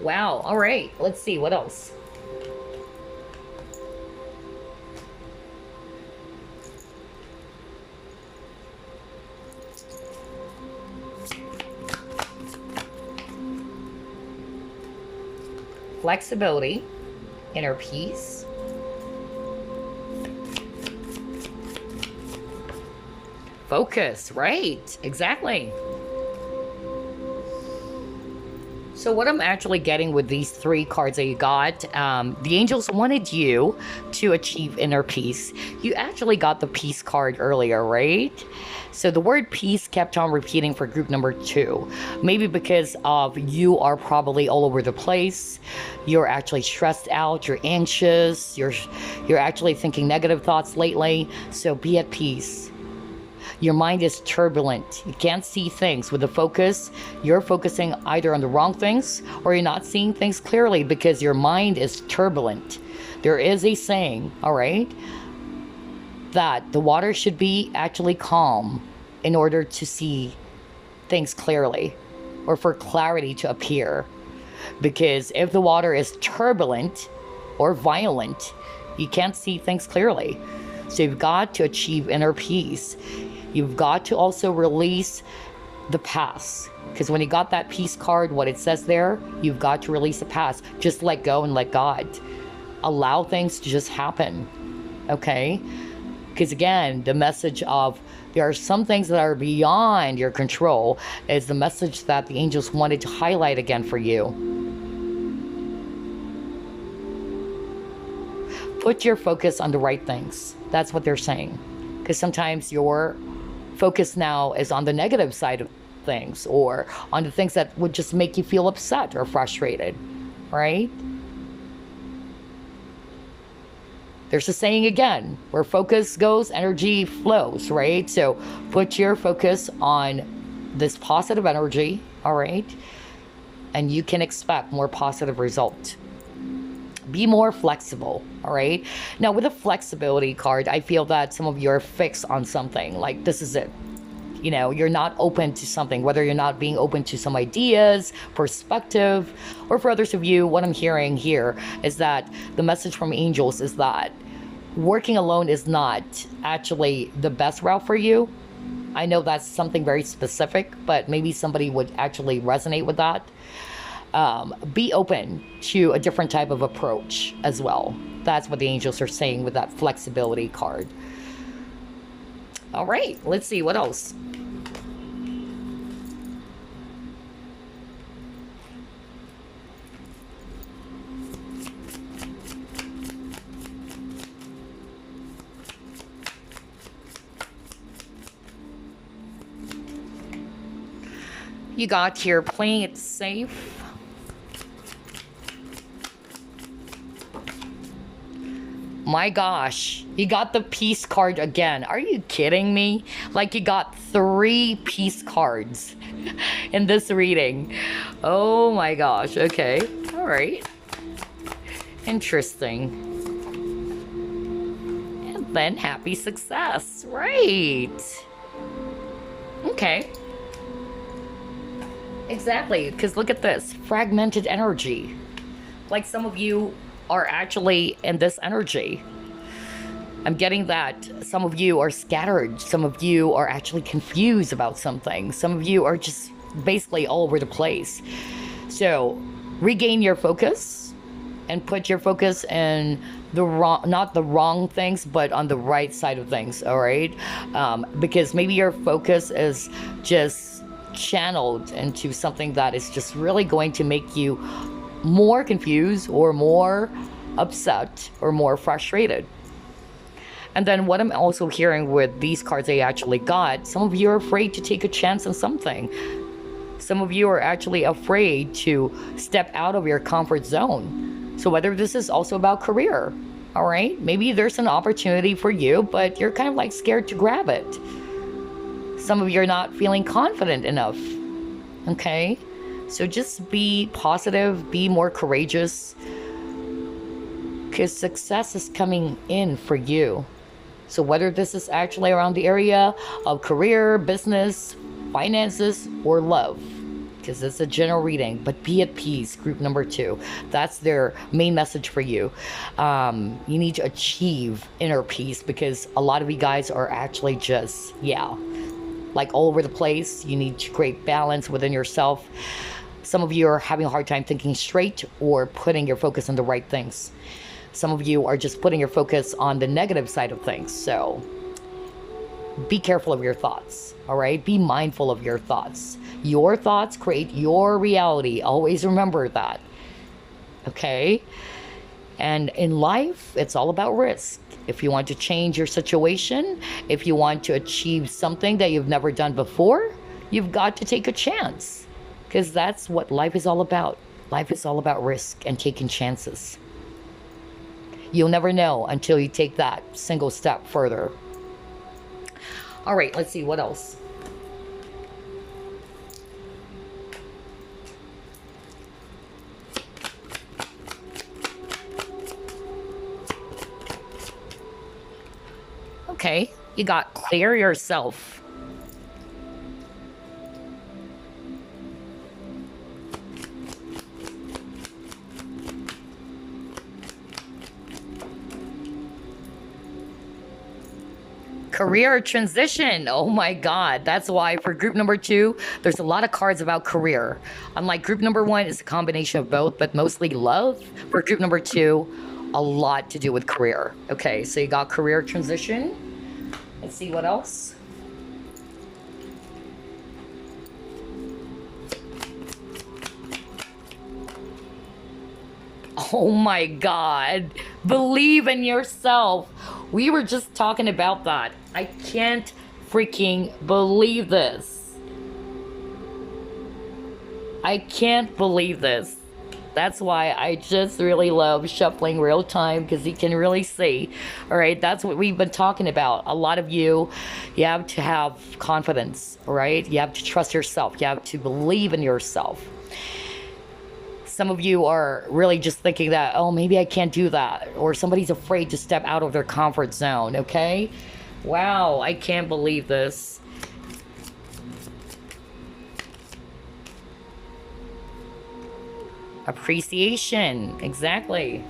Wow. All right. Let's see. What else? Flexibility, inner peace. Focus. Right. Exactly. So what I'm actually getting with these three cards that you got, the angels wanted you to achieve inner peace. You actually got the peace card earlier, right? So the word peace kept on repeating for group number 2. Maybe because of you are probably all over the place. You're actually stressed out. You're anxious. You're actually thinking negative thoughts lately. So be at peace. Your mind is turbulent. You can't see things. With the focus, you're focusing either on the wrong things or you're not seeing things clearly because your mind is turbulent. There is a saying, all right, that the water should be actually calm in order to see things clearly or for clarity to appear. Because if the water is turbulent or violent, you can't see things clearly. So you've got to achieve inner peace. You've got to also release the past. Because when you got that peace card, what it says there, you've got to release the past. Just let go and let God. Allow things to just happen. Okay? Because again, the message of there are some things that are beyond your control is the message that the angels wanted to highlight again for you. Put your focus on the right things. That's what they're saying. Because sometimes your focus now is on the negative side of things or on the things that would just make you feel upset or frustrated, right? There's a saying again, where focus goes, energy flows, right? So put your focus on this positive energy, all right? And you can expect more positive results. Be more flexible, all right? Now, with a flexibility card, I feel that some of you are fixed on something. Like, this is it. You know, you're not open to something, whether you're not being open to some ideas, perspective, or for others of you, what I'm hearing here is that the message from angels is that working alone is not actually the best route for you. I know that's something very specific, but maybe somebody would actually resonate with that. Be open to a different type of approach as well. That's what the angels are saying with that flexibility card. All right, let's see what else. You got here playing it safe. My gosh, you got the peace card again. Are you kidding me? Like, you got 3 peace cards in this reading. Oh my gosh. Okay. All right. Interesting. then happy success. Right. Okay. Exactly, because look at this. Fragmented energy. Like some of you are actually in this energy. I'm getting that some of you are scattered. Some of you are actually confused about something. Some of you are just basically all over the place. So regain your focus and put your focus in the wrong, not the wrong things, but on the right side of things. All right. Because maybe your focus is just channeled into something that is just really going to make you more confused or more upset or more frustrated. And then what I'm also hearing with these cards I actually got, some of you are afraid to take a chance on something. Some of you are actually afraid to step out of your comfort zone. So whether this is also about career, all right? Maybe there's an opportunity for you, but you're kind of like scared to grab it. Some of you are not feeling confident enough, okay? So just be positive, be more courageous, because success is coming in for you. So whether this is actually around the area of career, business, finances, or love, because it's a general reading, but be at peace, group number 2. That's their main message for you. You need to achieve inner peace, because a lot of you guys are actually just, like all over the place. You need to create balance within yourself. Some of you are having a hard time thinking straight or putting your focus on the right things. Some of you are just putting your focus on the negative side of things. So be careful of your thoughts, all right? Be mindful of your thoughts. Your thoughts create your reality. Always remember that, okay? And in life, it's all about risk. If you want to change your situation, if you want to achieve something that you've never done before, you've got to take a chance, because that's what life is all about. Life is all about risk and taking chances. You'll never know until you take that single step further. All right, let's see what else. Okay, you got clear yourself. Career transition. Oh my God. That's why for group number 2, there's a lot of cards about career. Unlike group number 1, it's a combination of both, but mostly love. For group number 2, a lot to do with career. Okay, so you got career transition. Let's see what else. Oh my God. Believe in yourself. We were just talking about that. I can't freaking believe this. I can't believe this. That's why I just really love shuffling real time, because you can really see. All right, that's what we've been talking about. A lot of you have to have confidence, right? You have to trust yourself. You have to believe in yourself. Some of you are really just thinking that, oh, maybe I can't do that. Or somebody's afraid to step out of their comfort zone, okay? Wow, I can't believe this. Appreciation, exactly.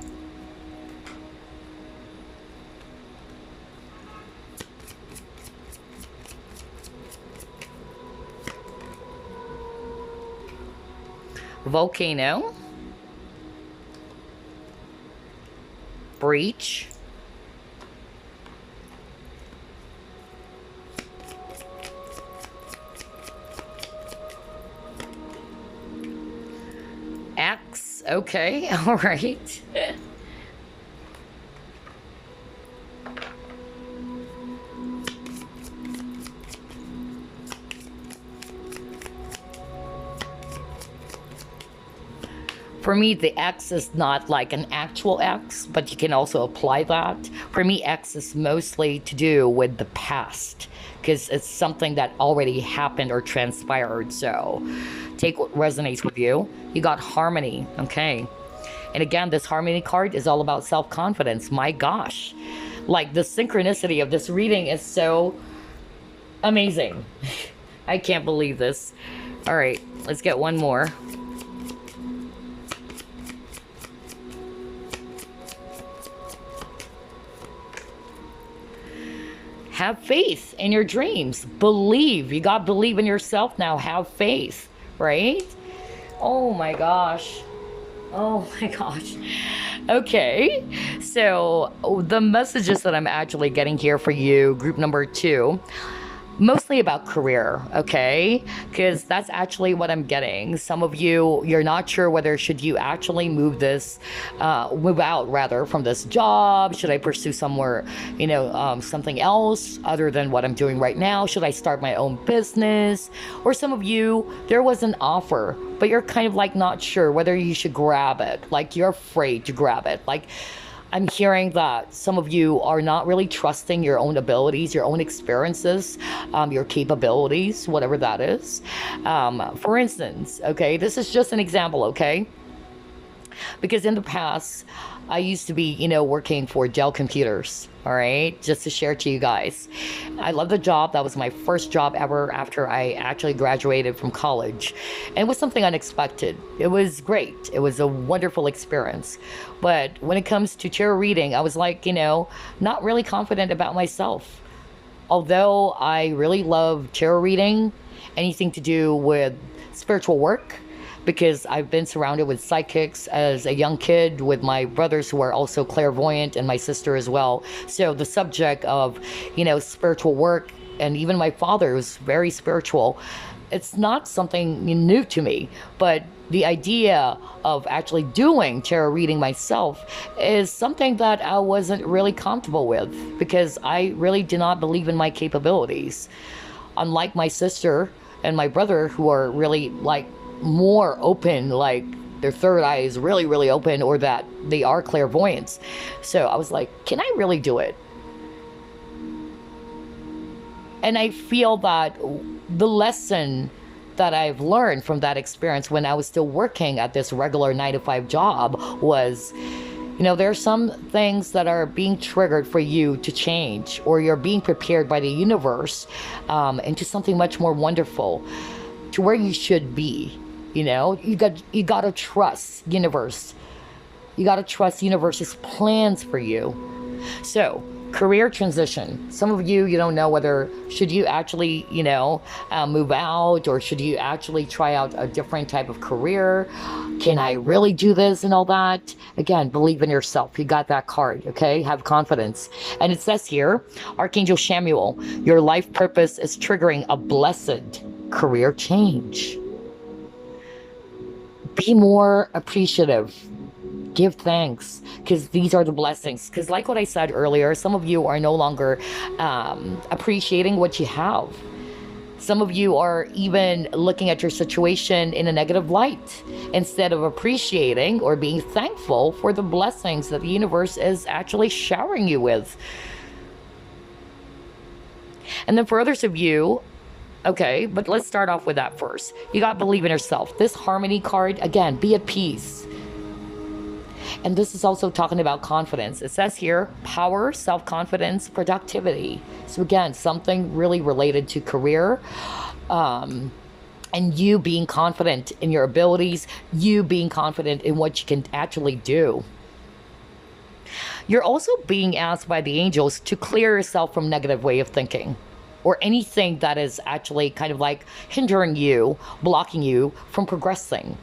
Volcano. Breach. X. Okay, all right. For me, the X is not like an actual X, but you can also apply that. For me, X is mostly to do with the past, because it's something that already happened or transpired. So take what resonates with you. You got harmony, okay? And again, this harmony card is all about self-confidence. My gosh. Like, the synchronicity of this reading is so amazing. I can't believe this. All right, let's get one more. Have faith in your dreams. Believe. You got to believe in yourself now. Have faith, right? Oh my gosh. Oh my gosh. Okay. So the messages that I'm actually getting here for you, group number 2, mostly about career, okay? Because that's actually what I'm getting. Some of you, you're not sure whether should you actually move out rather from this job. Should I pursue somewhere, something else other than what I'm doing right now? Should I start my own business? Or some of you, there was an offer, but you're kind of like not sure whether you should grab it. Like, you're afraid to grab it. Like, I'm hearing that some of you are not really trusting your own abilities, your own experiences, your capabilities, whatever that is. For instance, okay, this is just an example, okay? Because in the past, I used to be, working for Dell Computers, all right? Just to share to you guys. I love the job. That was my first job ever after I actually graduated from college. And it was something unexpected. It was great. It was a wonderful experience. But when it comes to tarot reading, I was like, not really confident about myself. Although I really love tarot reading, anything to do with spiritual work, because I've been surrounded with psychics as a young kid with my brothers who are also clairvoyant and my sister as well. So the subject of, spiritual work, and even my father was very spiritual. It's not something new to me, but the idea of actually doing tarot reading myself is something that I wasn't really comfortable with because I really did not believe in my capabilities. Unlike my sister and my brother, who are really like more open, like their third eye is really, really open, or that they are clairvoyants. So I was like, can I really do it? And I feel that the lesson that I've learned from that experience when I was still working at this regular 9-to-5 job was, there are some things that are being triggered for you to change, or you're being prepared by the universe into something much more wonderful, to where you should be. You got to trust universe. You got to trust universe's plans for you. So, career transition. Some of you don't know whether should you actually, move out, or should you actually try out a different type of career? Can I really do this and all that? Again, believe in yourself. You got that card, okay? Have confidence. And it says here, Archangel Samuel, your life purpose is triggering a blessed career change. Be more appreciative. Give thanks, because these are the blessings. Because like what I said earlier, some of you are no longer appreciating what you have. Some of you are even looking at your situation in a negative light instead of appreciating or being thankful for the blessings that the universe is actually showering you with. And then for others of you, okay, but let's start off with that first. You got to believe in yourself. This harmony card, again, be at peace. And this is also talking about confidence. It says here, power, self-confidence, productivity. So again, something really related to career. And you being confident in your abilities, you being confident in what you can actually do. You're also being asked by the angels to clear yourself from negative way of thinking, or anything that is actually kind of like hindering you, blocking you from progressing.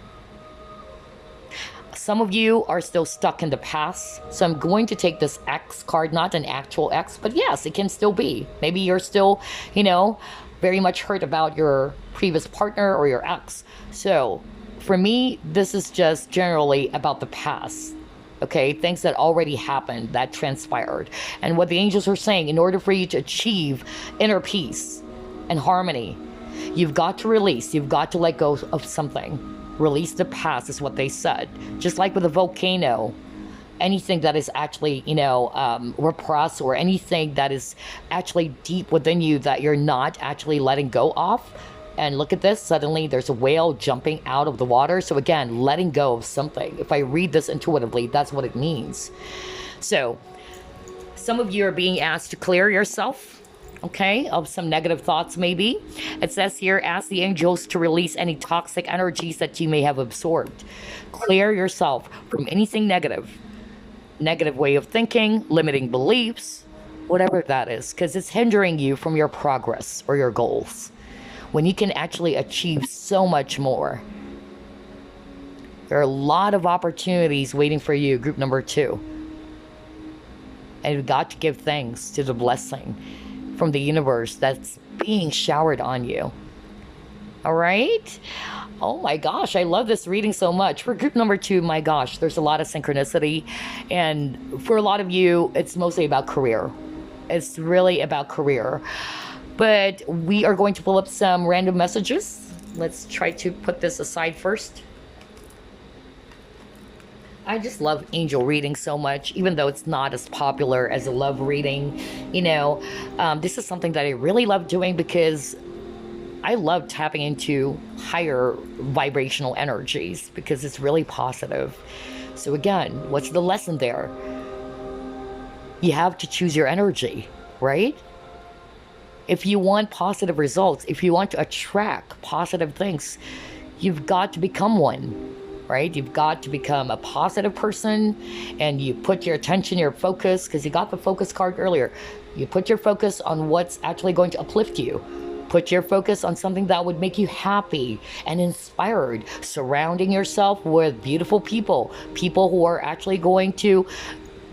Some of you are still stuck in the past. So I'm going to take this X card, not an actual X, but yes, it can still be. Maybe you're still, very much hurt about your previous partner or your ex. So for me, this is just generally about the past. Okay, things that already happened, that transpired. And what the angels are saying, in order for you to achieve inner peace and harmony, you've got to release, you've got to let go of something. Release the past is what they said. Just like with a volcano, anything that is actually, repressed, or anything that is actually deep within you that you're not actually letting go of. And look at this, suddenly there's a whale jumping out of the water. So again, letting go of something. If I read this intuitively, that's what it means. So some of you are being asked to clear yourself, okay, of some negative thoughts maybe. It says here, ask the angels to release any toxic energies that you may have absorbed. Clear yourself from anything negative. Negative way of thinking, limiting beliefs, whatever that is, because it's hindering you from your progress or your goals. When you can actually achieve so much more. There are a lot of opportunities waiting for you, group number 2. And you've got to give thanks to the blessing from the universe that's being showered on you. All right? Oh my gosh, I love this reading so much. For group number 2, my gosh, there's a lot of synchronicity. And for a lot of you, it's mostly about career. It's really about career. But we are going to pull up some random messages. Let's try to put this aside first. I just love angel reading so much, even though it's not as popular as a love reading. You know, this is something that I really love doing because I love tapping into higher vibrational energies because it's really positive. So again, what's the lesson there? You have to choose your energy, right? If you want positive results, if you want to attract positive things, you've got to become one. Right? You've got to become a positive person, and you put your attention, your focus, because you got the focus card earlier. You put your focus on what's actually going to uplift you. Put your focus on something that would make you happy and inspired. Surrounding yourself with beautiful people, people who are actually going to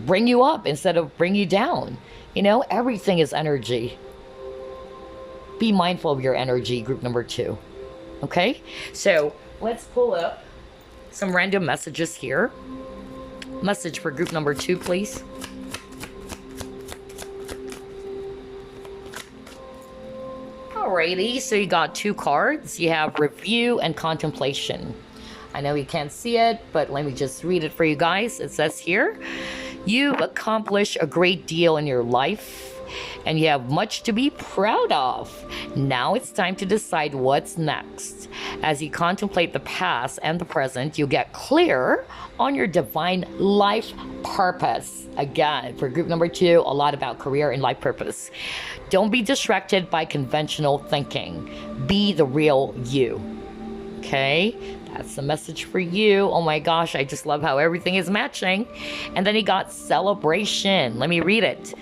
bring you up instead of bring you down. You know, everything is energy. Be mindful of your energy, group number 2. Okay? So let's pull up some random messages here. Message for group number 2, please. Alrighty, so you got 2 cards. You have review and contemplation. I know you can't see it, but let me just read it for you guys. It says here, you've accomplished a great deal in your life and you have much to be proud of. Now it's time to decide what's next. As you contemplate the past and the present, you'll get clear on your divine life purpose. Again, for group number 2, a lot about career and life purpose. Don't be distracted by conventional thinking. Be the real you. Okay? That's the message for you. Oh my gosh, I just love how everything is matching. And then he got celebration. Let me read it.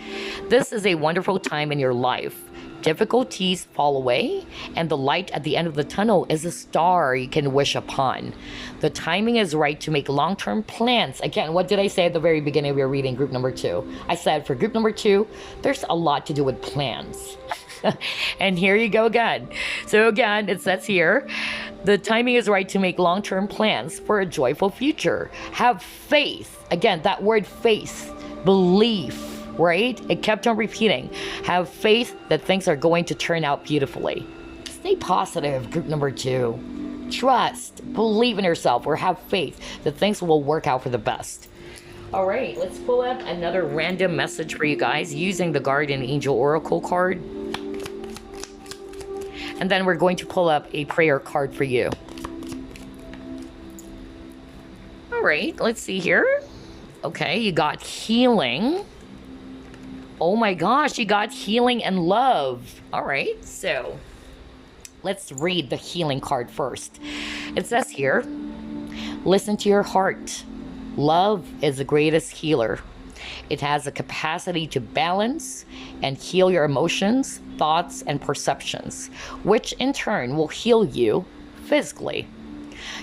This is a wonderful time in your life. Difficulties fall away, and the light at the end of the tunnel is a star you can wish upon. The timing is right to make long-term plans. Again, what did I say at the very beginning of your reading, group number 2? I said for group number 2, there's a lot to do with plans. And here you go again. So again, it says here, the timing is right to make long-term plans for a joyful future. Have faith. Again, that word faith, belief, right? It kept on repeating. Have faith that things are going to turn out beautifully. Stay positive, group number 2. Trust, believe in yourself, or have faith that things will work out for the best. All right, let's pull up another random message for you guys using the Guardian Angel Oracle card. And then we're going to pull up a prayer card for you. All right, let's see here. Okay, you got healing. Oh my gosh, you got healing and love. All right, so let's read the healing card first. It says here, listen to your heart. Love is the greatest healer. It has the capacity to balance and heal your emotions, thoughts, and perceptions, which in turn will heal you physically.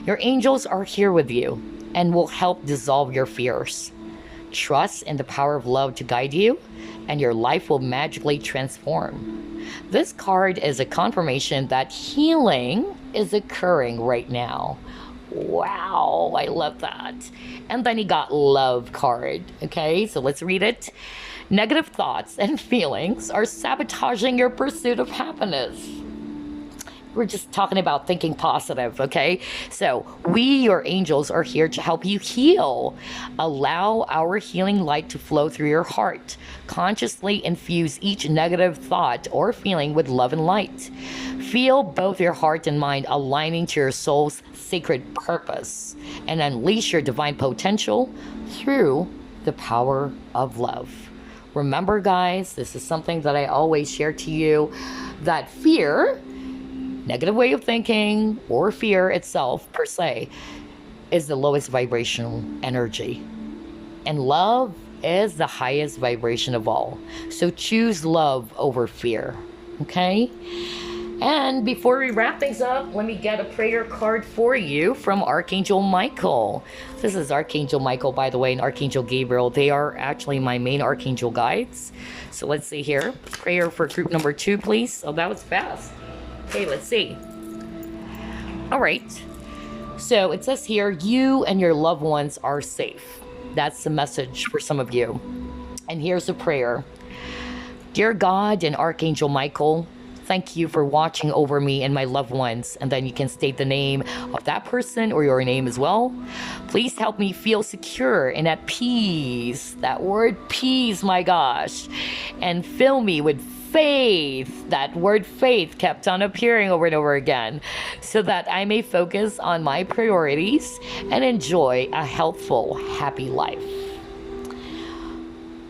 Your angels are here with you and will help dissolve your fears. Trust in the power of love to guide you, and your life will magically transform. This card is a confirmation that healing is occurring right now. Wow, I love that. And then he got love card. Okay, so let's read it. Negative thoughts and feelings are sabotaging your pursuit of happiness. We're just talking about thinking positive, okay? So we, your angels, are here to help you heal. Allow our healing light to flow through your heart. Consciously infuse each negative thought or feeling with love and light. Feel both your heart and mind aligning to your soul's sacred purpose, and unleash your divine potential through the power of love. Remember, guys, this is something that I always share to you, that fear, negative way of thinking, or fear itself per se, is the lowest vibrational energy. And love is the highest vibration of all. So choose love over fear. Okay? And before we wrap things up, let me get a prayer card for you from Archangel Michael. This is Archangel Michael, by the way, and Archangel Gabriel. They are actually my main Archangel guides. So let's see here. Prayer for group number 2, please. Oh, that was fast. Okay, let's see. All right. So it says here, you and your loved ones are safe. That's the message for some of you. And here's a prayer. Dear God and Archangel Michael, thank you for watching over me and my loved ones. And then you can state the name of that person or your name as well. Please help me feel secure and at peace. That word peace, my gosh. And fill me with faith. That word faith kept on appearing over and over again, so that I may focus on my priorities and enjoy a healthful, happy life.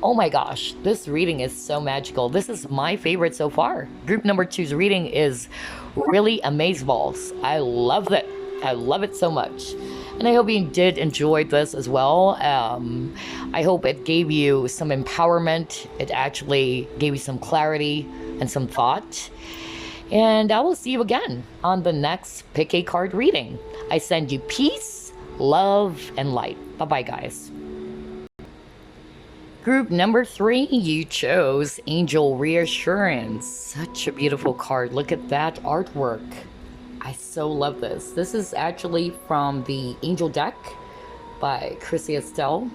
Oh my gosh, this reading is so magical. This is my favorite so far. Group number 2's reading is really amazeballs. I love it. I love it so much. And I hope you did enjoy this as well. I hope it gave you some empowerment. It actually gave you some clarity and some thought. And I will see you again on the next Pick a Card reading. I send you peace, love, and light. Bye-bye, guys. Group number 3, you chose Angel Reassurance. Such a beautiful card. Look at that artwork. I so love this. This is actually from the Angel deck by Chrissy Estelle.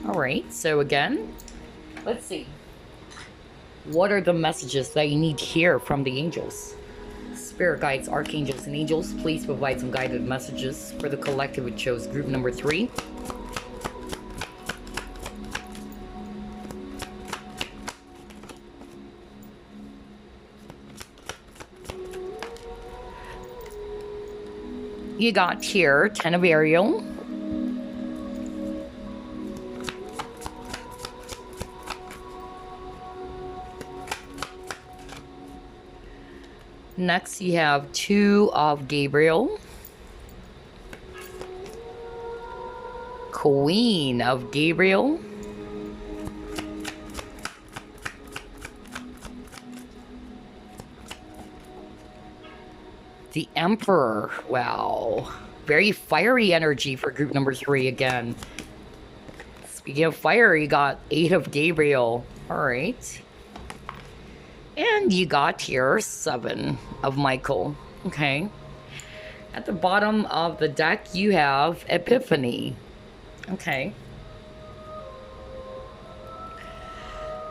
All right, so again, let's see. What are the messages that you need to hear from the angels? Spirit guides, archangels, and angels, please provide some guided messages for the collective who chose group number 3. You got here 10 of Ethereal, next you have 2 of Gabriel, Queen of Gabriel, the Emperor. Wow, very fiery energy for group number 3 again. Speaking of fire, you got 8 of Gabriel. All right. And you got here 7 of Michael. Okay. At the bottom of the deck, you have Epiphany. Okay.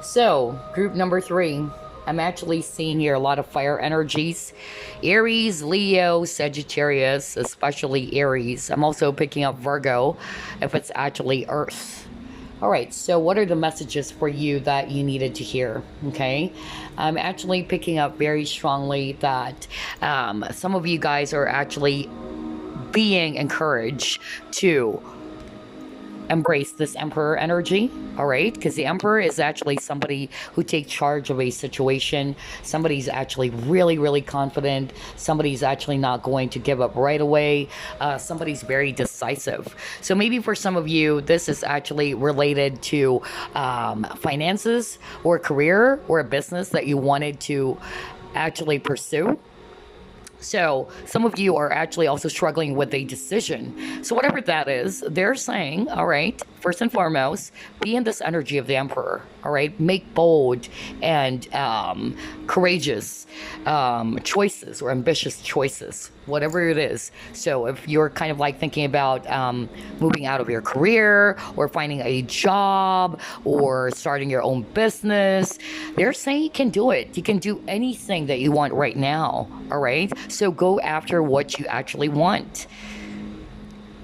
So, group number 3. I'm actually seeing here a lot of fire energies. Aries, Leo, Sagittarius, especially Aries. I'm also picking up Virgo if it's actually Earth. All right, so what are the messages for you that you needed to hear? Okay, I'm actually picking up very strongly that some of you guys are actually being encouraged to embrace this Emperor energy. All right, because the Emperor is actually somebody who takes charge of a situation. Somebody's actually really confident. Somebody's actually not going to give up right away. Somebody's very decisive. So maybe for some of you, this is actually related to finances or career or a business that you wanted to actually pursue. So some of you are actually also struggling with a decision. So whatever that is, they're saying, all right, first and foremost, be in this energy of the Emperor. All right, make bold and courageous choices or ambitious choices, whatever it is. So if you're kind of like thinking about moving out of your career or finding a job or starting your own business, they're saying you can do it. You can do anything that you want right now. All right. So go after what you actually want.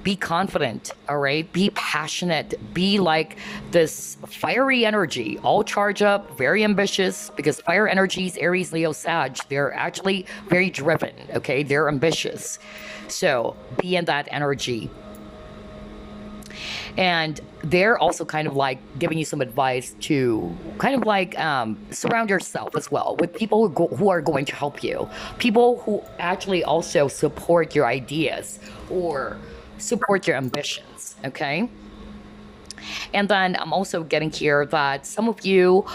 Be confident, all right? Be passionate. Be like this fiery energy, all charged up, very ambitious, because fire energies, Aries, Leo, Sag, they're actually very driven, okay? They're ambitious. So be in that energy. And they're also kind of like giving you some advice to kind of like surround yourself as well with people who are going to help you, people who actually also support your ideas or support your ambitions. Okay. And then I'm also getting here that some of you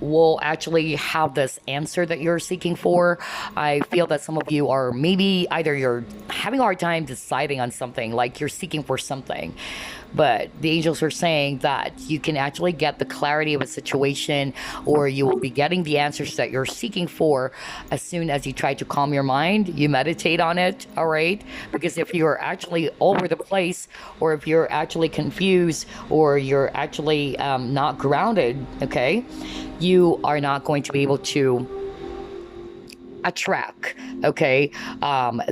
will actually have this answer that you're seeking for. I feel that some of you are maybe either you're having a hard time deciding on something, like you're seeking for something. But the angels are saying that you can actually get the clarity of a situation, or you will be getting the answers that you're seeking for as soon as you try to calm your mind, you meditate on it, all right? Because if you're actually all over the place, or if you're actually confused, or you're actually not grounded, okay, you are not going to be able to attract, okay,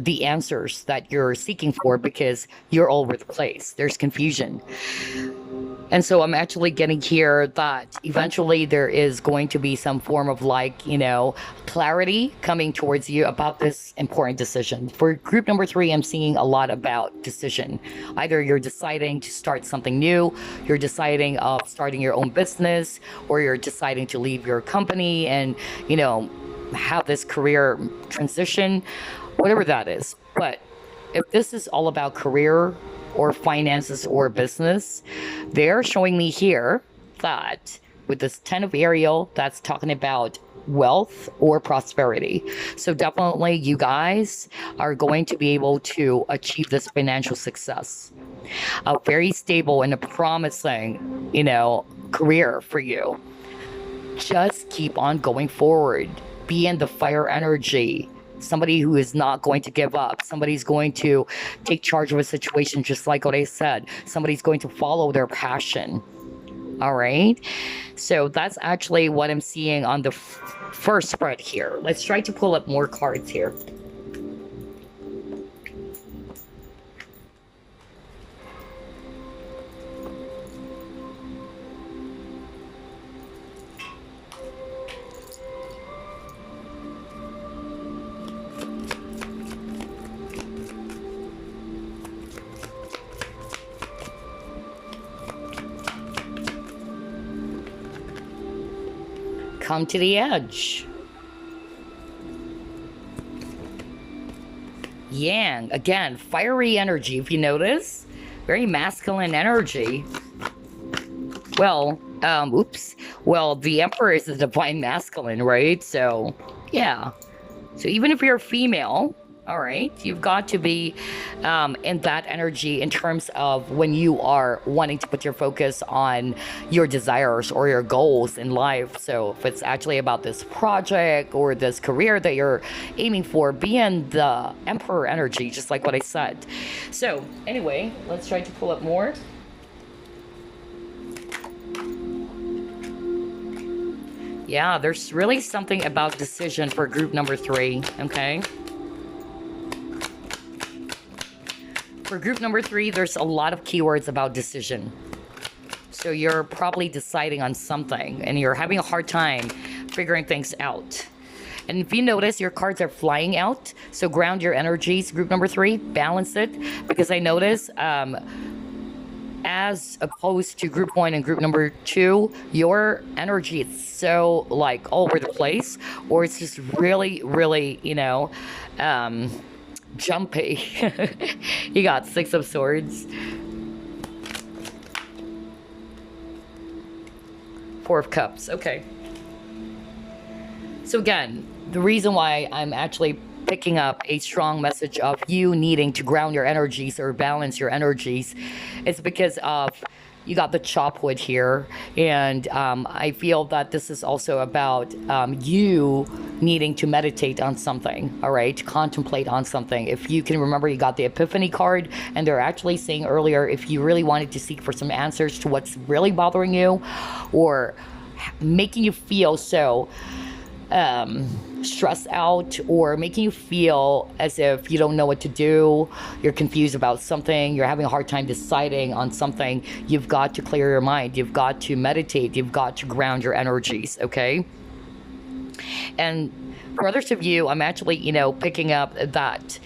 the answers that you're seeking for, because you're all over the place. There's confusion. And so I'm actually getting here that eventually there is going to be some form of like, clarity coming towards you about this important decision. For group number 3, I'm seeing a lot about decision. Either you're deciding to start something new, you're deciding of starting your own business, or you're deciding to leave your company and, have this career transition, whatever that is. But if this is all about career or finances or business, they're showing me here that with this 10 of Ariel, that's talking about wealth or prosperity. So definitely you guys are going to be able to achieve this financial success. A very stable and a promising, career for you. Just keep on going forward. Be in the fire energy. Somebody who is not going to give up. Somebody's going to take charge of a situation, just like what I said. Somebody's going to follow their passion. All right. So that's actually what I'm seeing on the first spread here. Let's try to pull up more cards here. Come to the edge. Yang, again, fiery energy, if you notice. Very masculine energy. Well, Well, the Emperor is the divine masculine, right? So, yeah. So even if you're a female, all right, you've got to be in that energy in terms of when you are wanting to put your focus on your desires or your goals in life. So if it's actually about this project or this career that you're aiming for, be in the Emperor energy, just like what I said. So anyway, let's try to pull up more. Yeah, there's really something about decision for group number 3, okay? For group number 3, there's a lot of keywords about decision. So you're probably deciding on something and you're having a hard time figuring things out. And if you notice, your cards are flying out. So ground your energies, group number 3, balance it. Because I notice, as opposed to group 1 and group number 2, your energy is so like all over the place, or it's just really, really, jumpy. You got 6 of Swords, 4 of Cups. Okay. So again, the reason why I'm actually picking up a strong message of you needing to ground your energies or balance your energies is because of you got the chop wood here, and I feel that this is also about you needing to meditate on something, all right, contemplate on something. If you can remember, you got the Epiphany card, and they're actually saying earlier, if you really wanted to seek for some answers to what's really bothering you or making you feel so stressed out, or making you feel as if you don't know what to do, you're confused about something, you're having a hard time deciding on something, you've got to clear your mind, you've got to meditate, you've got to ground your energies, okay? And for others of you, I'm actually, picking up that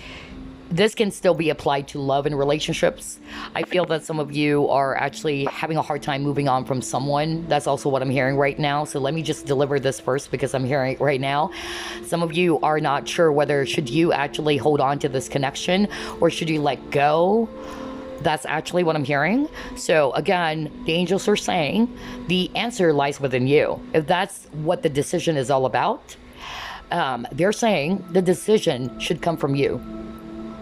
this can still be applied to love and relationships. I feel that some of you are actually having a hard time moving on from someone. That's also what I'm hearing right now. So let me just deliver this first, because I'm hearing it right now. Some of you are not sure whether should you actually hold on to this connection or should you let go. That's actually what I'm hearing. So again, the angels are saying the answer lies within you. If that's what the decision is all about, they're saying the decision should come from you.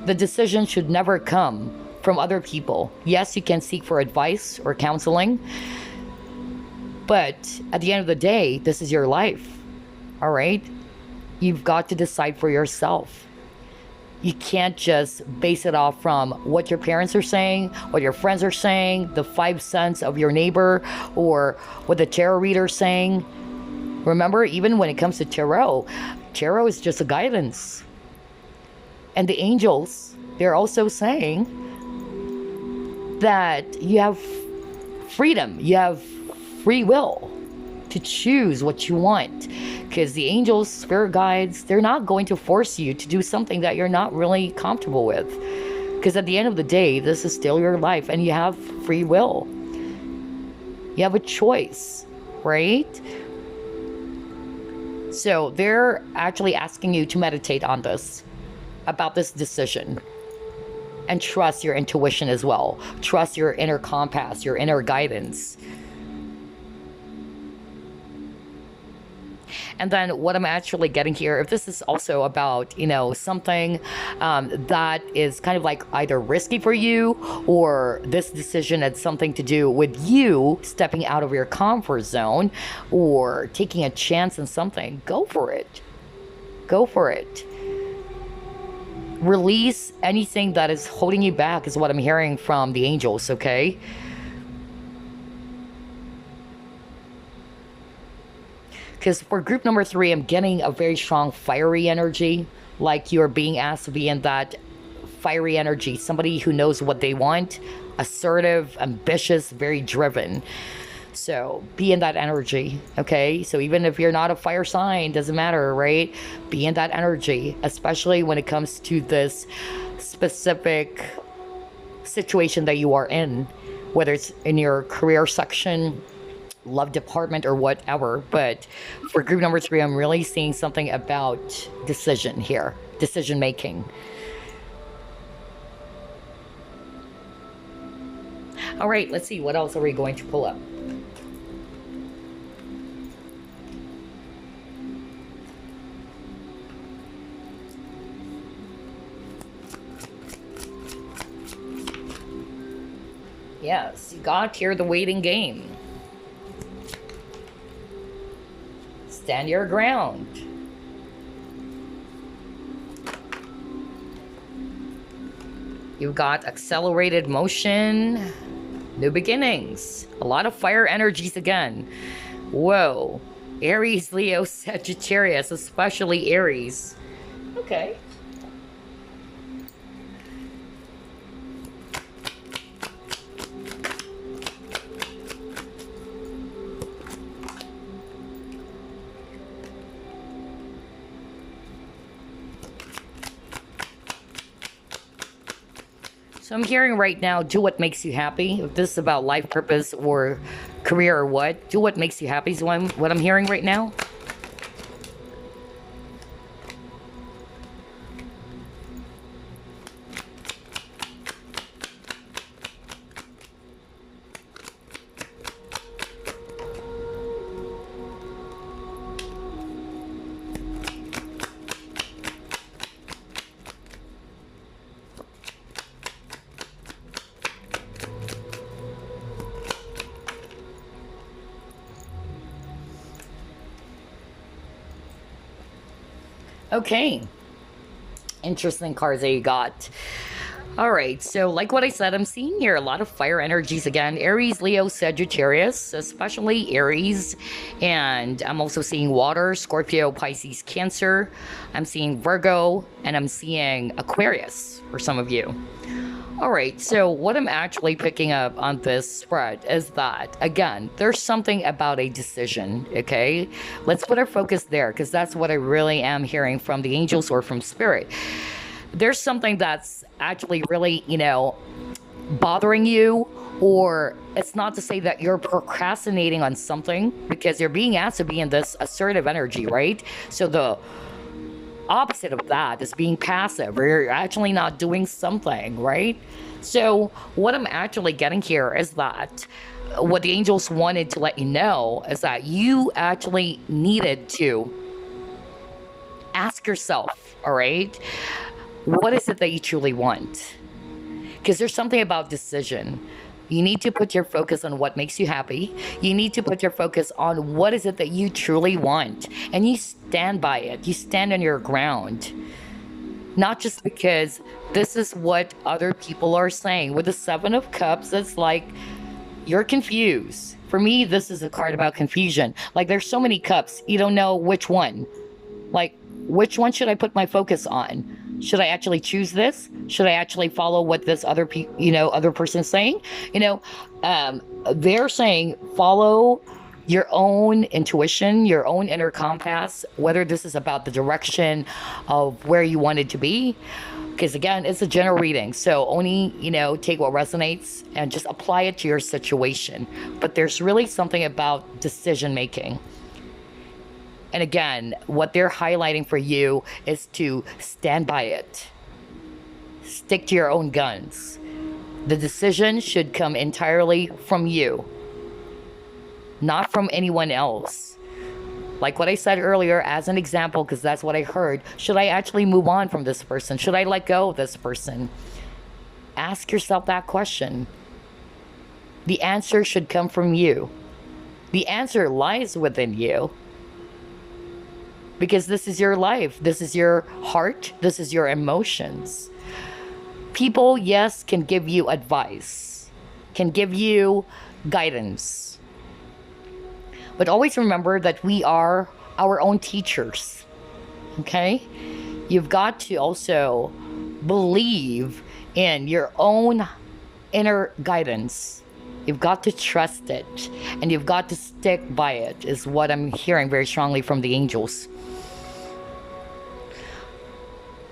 The decision should never come from other people. Yes, you can seek for advice or counseling, but at the end of the day, this is your life. All right? You've got to decide for yourself. You can't just base it off from what your parents are saying, what your friends are saying, the 5 cents of your neighbor, or what the tarot reader is saying. Remember, even when it comes to tarot is just a guidance. And the angels, they're also saying that you have freedom, you have free will to choose what you want. Because the angels, spirit guides, they're not going to force you to do something that you're not really comfortable with. Because at the end of the day, this is still your life and you have free will. You have a choice, right? So they're actually asking you to meditate on this, about this decision, and trust your intuition as well. Trust your inner compass, your inner guidance. And then what I'm actually getting here, if this is also about, something that is kind of like either risky for you, or this decision had something to do with you stepping out of your comfort zone or taking a chance on something, go for it. Go for it. Release anything that is holding you back is what I'm hearing from the angels, okay? Because for group number 3, I'm getting a very strong fiery energy, like you're being asked to be in that fiery energy. Somebody who knows what they want, assertive, ambitious, very driven. So be in that energy, okay? So even if you're not a fire sign, doesn't matter, right? Be in that energy, especially when it comes to this specific situation that you are in, whether it's in your career section, love department, or whatever. But for group number 3, I'm really seeing something about decision here, decision making. All right, let's see, what else are we going to pull up? Yes, you got here the waiting game. Stand your ground. You've got accelerated motion, new beginnings, a lot of fire energies again. Whoa. Aries, Leo, Sagittarius, especially Aries. Okay. So I'm hearing right now, do what makes you happy. If this is about life purpose or career or what, do what makes you happy is what I'm hearing right now. Okay. Interesting cards that you got. All right, so like what I said, I'm seeing here a lot of fire energies again. Aries, Leo, Sagittarius, especially Aries. And I'm also seeing water, Scorpio, Pisces, Cancer. I'm seeing Virgo, and I'm seeing Aquarius for some of you. All right, so what I'm actually picking up on this spread is that, again, there's something about a decision, okay? Let's put our focus there, because that's what I really am hearing from the angels or from spirit. there's something that's actually really, bothering you, or it's not to say that you're procrastinating on something, because you're being asked to be in this assertive energy, right? So the opposite of that is being passive, or you're actually not doing something, right? So what I'm actually getting here is that what the angels wanted to let you know is that you actually needed to ask yourself, all right, what is it that you truly want? Because there's something about decision. You need to put your focus on what makes you happy. You need to put your focus on what is it that you truly want. And you stand by it. You stand on your ground. Not just because this is what other people are saying. With the Seven of Cups, it's like you're confused. For me, this is a card about confusion. Like, there's so many cups, you don't know which one. Like, which one should I put my focus on? Should I actually choose this? Should I actually follow what this other other person is saying? They're saying follow your own intuition, your own inner compass, whether this is about the direction of where you wanted to be. Because again, it's a general reading. So only, take what resonates and just apply it to your situation. But there's really something about decision making. And again, what they're highlighting for you is to stand by it. Stick to your own guns. The decision should come entirely from you, not from anyone else. Like what I said earlier as an example, because that's what I heard. Should I actually move on from this person? Should I let go of this person? Ask yourself that question. The answer should come from you. The answer lies within you. Because this is your life. This is your heart. This is your emotions. People, yes, can give you advice, can give you guidance. But always remember that we are our own teachers. Okay? You've got to also believe in your own inner guidance. You've got to trust it. And you've got to stick by it, is what I'm hearing very strongly from the angels.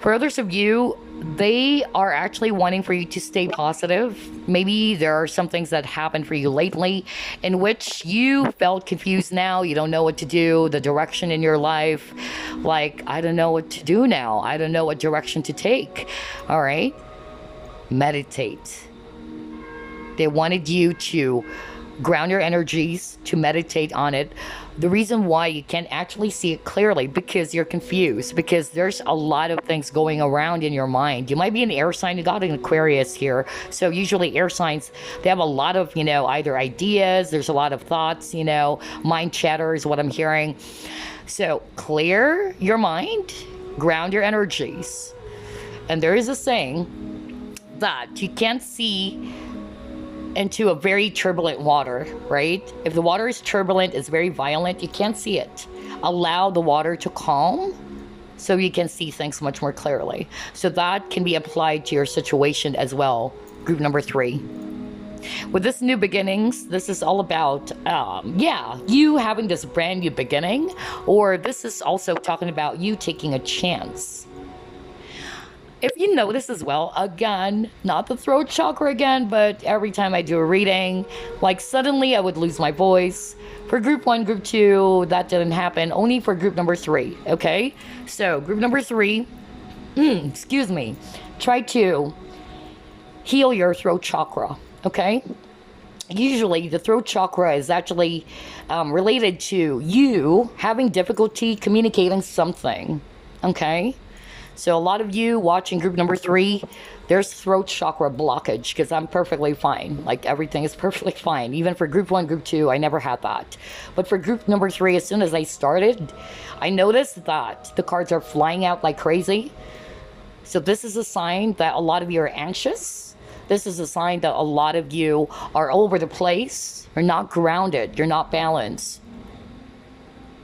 For others of you, they are actually wanting for you to stay positive. Maybe there are some things that happened for you lately in which you felt confused now. You don't know what to do, the direction in your life. Like, I don't know what to do now. I don't know what direction to take. All right? Meditate. They wanted you to ground your energies, to meditate on it. The reason why you can't actually see it clearly, because you're confused, because there's a lot of things going around in your mind. You might be an air sign. You got an Aquarius here. So usually air signs, they have a lot of, either ideas, there's a lot of thoughts, mind chatter is what I'm hearing. So clear your mind, ground your energies. And there is a saying that you can't see into a very turbulent water, right? If the water is turbulent, it's very violent, you can't see it. Allow the water to calm so you can see things much more clearly. So that can be applied to your situation as well. Group number 3. With this new beginnings, this is all about, you having this brand new beginning, or this is also talking about you taking a chance. If you notice as well, again, not the throat chakra again, but every time I do a reading, like suddenly I would lose my voice. For group 1, group 2, that didn't happen. Only for group number 3, okay? So group number 3, try to heal your throat chakra, okay? Usually the throat chakra is actually related to you having difficulty communicating something, okay? So a lot of you watching group number 3, there's throat chakra blockage, because I'm perfectly fine. Like, everything is perfectly fine. Even for group 1, group 2, I never had that. But for group number 3, as soon as I started, I noticed that the cards are flying out like crazy. So this is a sign that a lot of you are anxious. This is a sign that a lot of you are all over the place. You're not grounded. You're not balanced.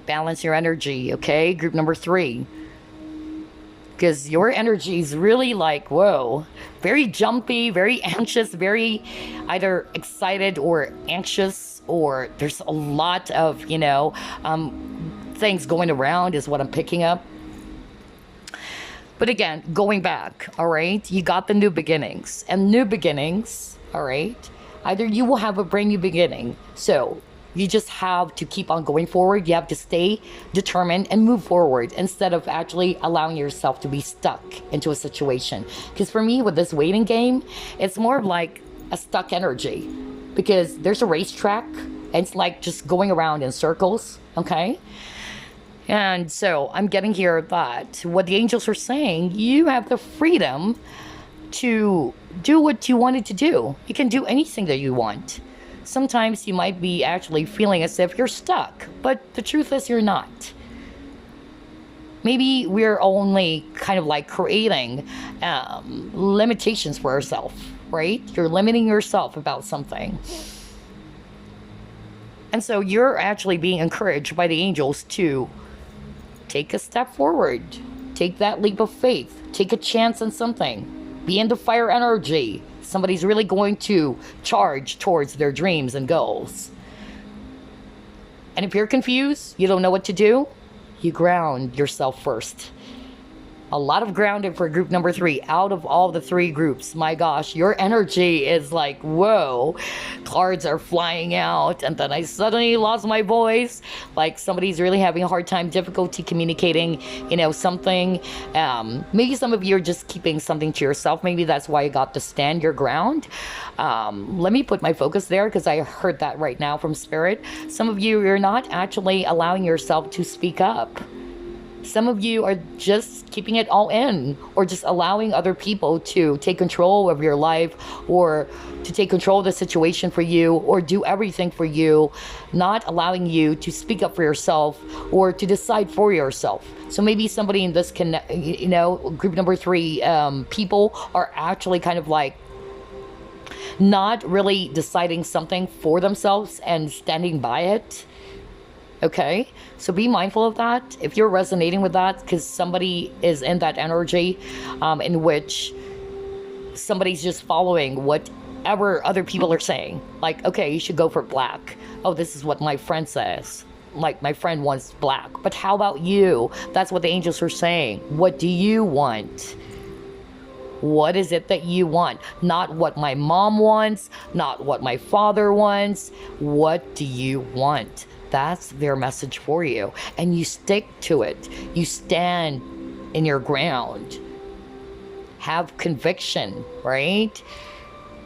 Balance your energy, okay? Group number 3. Because your energy is really like, whoa, very jumpy, very anxious, very either excited or anxious, or there's a lot of, things going around is what I'm picking up. But again, going back, all right, you got the new beginnings. And new beginnings, all right, either you will have a brand new beginning. So you just have to keep on going forward. You have to stay determined and move forward instead of actually allowing yourself to be stuck into a situation. Because for me, with this waiting game, it's more of like a stuck energy. Because there's a racetrack, and it's like just going around in circles, okay? And so I'm getting here that what the angels are saying, you have the freedom to do what you wanted to do. You can do anything that you want. Sometimes you might be actually feeling as if you're stuck, but the truth is you're not. Maybe we're only kind of like creating limitations for ourselves, right? You're limiting yourself about something. And so you're actually being encouraged by the angels to take a step forward. Take that leap of faith. Take a chance on something. Be in the fire energy. Somebody's really going to charge towards their dreams and goals. And if you're confused, you don't know what to do, you ground yourself first. A lot of grounding for group number 3. Out of all the 3 groups, my gosh, your energy is like, whoa, cards are flying out. And then I suddenly lost my voice. Like somebody's really having a hard time, difficulty communicating, something. Maybe some of you are just keeping something to yourself. Maybe that's why you got to stand your ground. Let me put my focus there because I heard that right now from Spirit. Some of you, you're not actually allowing yourself to speak up. Some of you are just keeping it all in, or just allowing other people to take control of your life, or to take control of the situation for you, or do everything for you, not allowing you to speak up for yourself or to decide for yourself. So maybe somebody in this group number 3, people are actually kind of like not really deciding something for themselves and standing by it. Okay, so be mindful of that if you're resonating with that, because somebody is in that energy in which somebody's just following whatever other people are saying. Like, okay, you should go for black. Oh, this is what my friend says. Like, my friend wants black. But how about you? That's what the angels are saying. What do you want? What is it that you want? Not what my mom wants, not what my father wants. What do you want? That's their message for you. And you stick to it. You stand in your ground. Have conviction, right?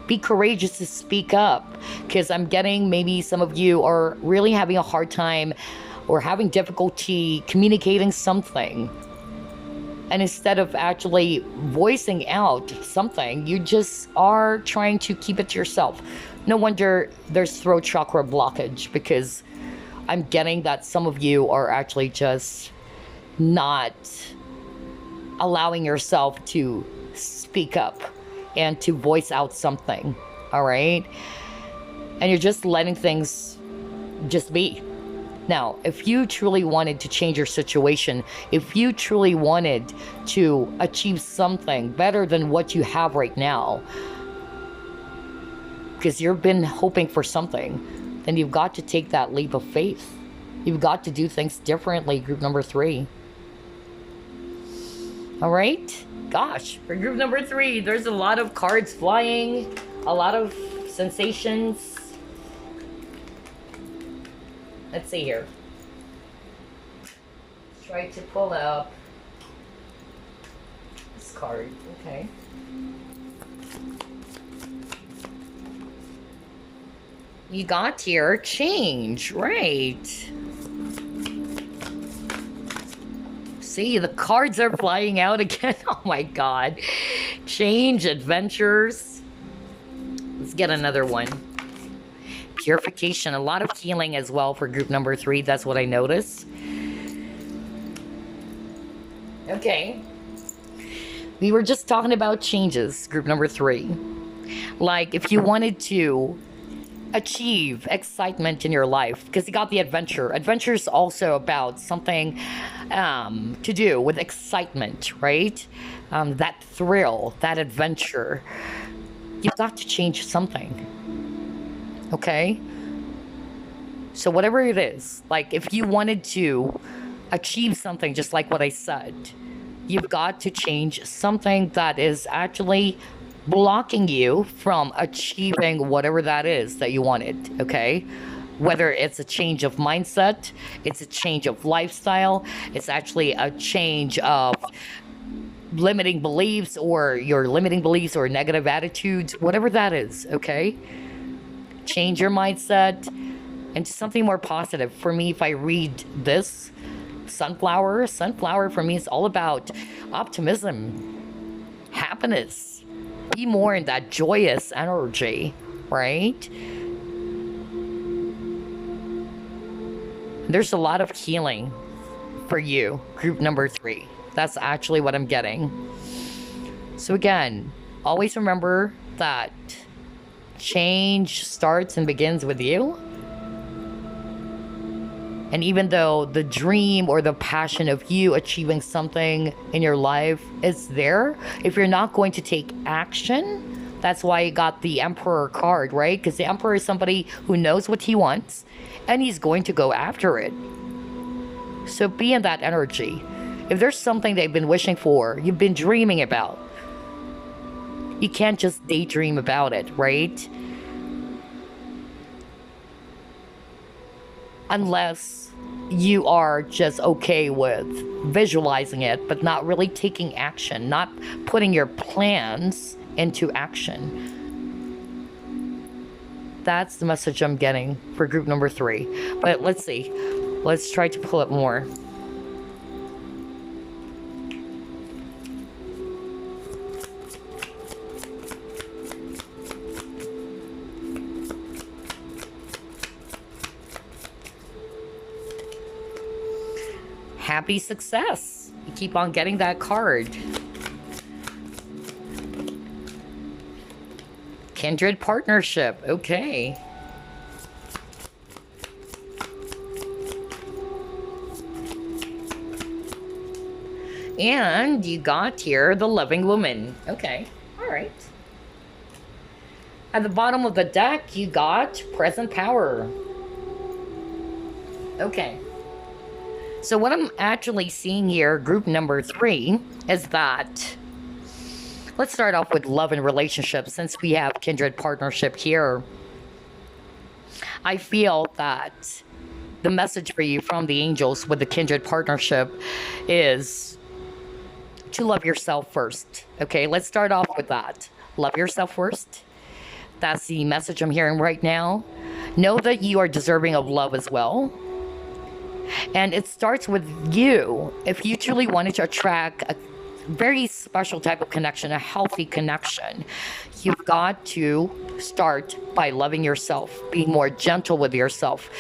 Be courageous to speak up. Because I'm getting maybe some of you are really having a hard time or having difficulty communicating something. And instead of actually voicing out something, you just are trying to keep it to yourself. No wonder there's throat chakra blockage, because I'm getting that some of you are actually just not allowing yourself to speak up and to voice out something, all right? And you're just letting things just be. Now, if you truly wanted to change your situation, if you truly wanted to achieve something better than what you have right now, because you've been hoping for something, then you've got to take that leap of faith. You've got to do things differently, group number 3. All right? Gosh, for group number 3, there's a lot of cards flying, a lot of sensations. Let's see here. Let's try to pull up this card. Okay. You got here change, right? See, the cards are flying out again. Oh my God. Change, adventures. Let's get another one. Purification, a lot of healing as well for group number 3. That's what I noticed. Okay. We were just talking about changes, group number 3. Like if you wanted to achieve excitement in your life, because you got the adventure. Adventure is also about something to do with excitement, right? That thrill, that adventure. You've got to change something. Okay? So whatever it is, like if you wanted to achieve something, just like what I said, you've got to change something that is actually blocking you from achieving whatever that is that you wanted, okay? Whether it's a change of mindset, it's a change of lifestyle, it's actually a change of limiting beliefs or your limiting beliefs or negative attitudes, whatever that is, okay? Change your mindset into something more positive. For me, if I read this, sunflower for me is all about optimism, happiness. Be more in that joyous energy, right? There's a lot of healing for you, group number 3. That's actually what I'm getting. So again, always remember that change starts and begins with you. And even though the dream or the passion of you achieving something in your life is there, if you're not going to take action, that's why you got the Emperor card, right? Because the Emperor is somebody who knows what he wants and he's going to go after it. So be in that energy. If there's something they've been wishing for, you've been dreaming about, you can't just daydream about it, right? Unless you are just okay with visualizing it, but not really taking action, not putting your plans into action. That's the message I'm getting for group number 3. But let's see. Let's try to pull it more. Happy success. You keep on getting that card. Kindred partnership. Okay. And you got here the loving woman. Okay. All right. At the bottom of the deck, you got present power. Okay. So what I'm actually seeing here, group number 3, is that, let's start off with love and relationships since we have kindred partnership here. I feel that the message for you from the angels with the kindred partnership is to love yourself first. Okay, let's start off with that. Love yourself first. That's the message I'm hearing right now. Know that you are deserving of love as well. And it starts with you. If you truly wanted to attract a very special type of connection, a healthy connection, you've got to start by loving yourself, being more gentle with yourself.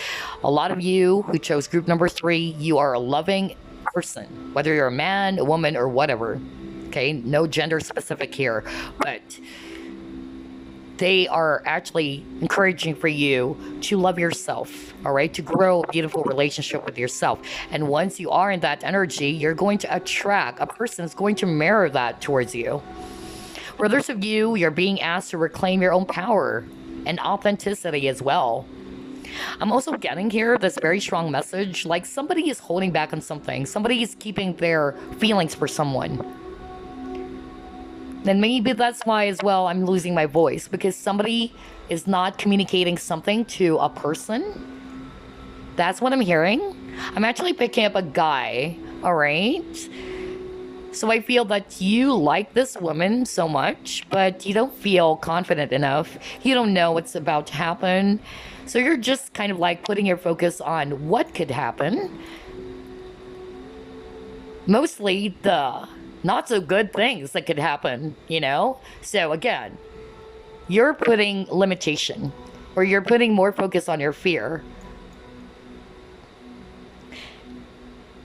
A lot of you who chose group number 3, you are a loving person, whether you're a man, a woman, or whatever. Okay, no gender specific here, but they are actually encouraging for you to love yourself, all right? To grow a beautiful relationship with yourself. And once you are in that energy, you're going to attract a person that's going to mirror that towards you. For others of you, you're being asked to reclaim your own power and authenticity as well. I'm also getting here this very strong message, like somebody is holding back on something. Somebody is keeping their feelings for someone. Then maybe that's why as well I'm losing my voice, because somebody is not communicating something to a person. That's what I'm hearing. I'm actually picking up a guy, all right? So I feel that you like this woman so much, but you don't feel confident enough. You don't know what's about to happen. So you're just kind of like putting your focus on what could happen. Mostly the not so good things that could happen, you know? So again, you're putting limitation, or you're putting more focus on your fear.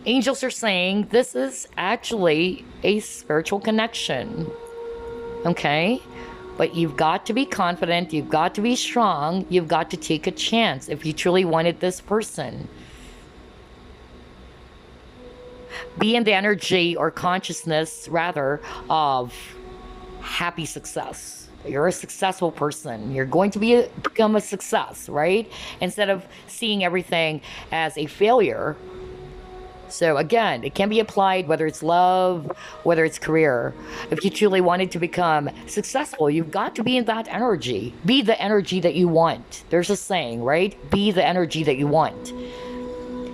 Angels are saying this is actually a spiritual connection, okay? But you've got to be confident, you've got to be strong, you've got to take a chance if you truly wanted this person. Be in the energy or consciousness, rather, of happy success. You're a successful person. You're going to become a success, right? Instead of seeing everything as a failure, So again, it can be applied whether it's love, whether it's career. If you truly wanted to become successful, you've got to be in that energy. Be the energy that you want. There's a saying, right? Be the energy that you want.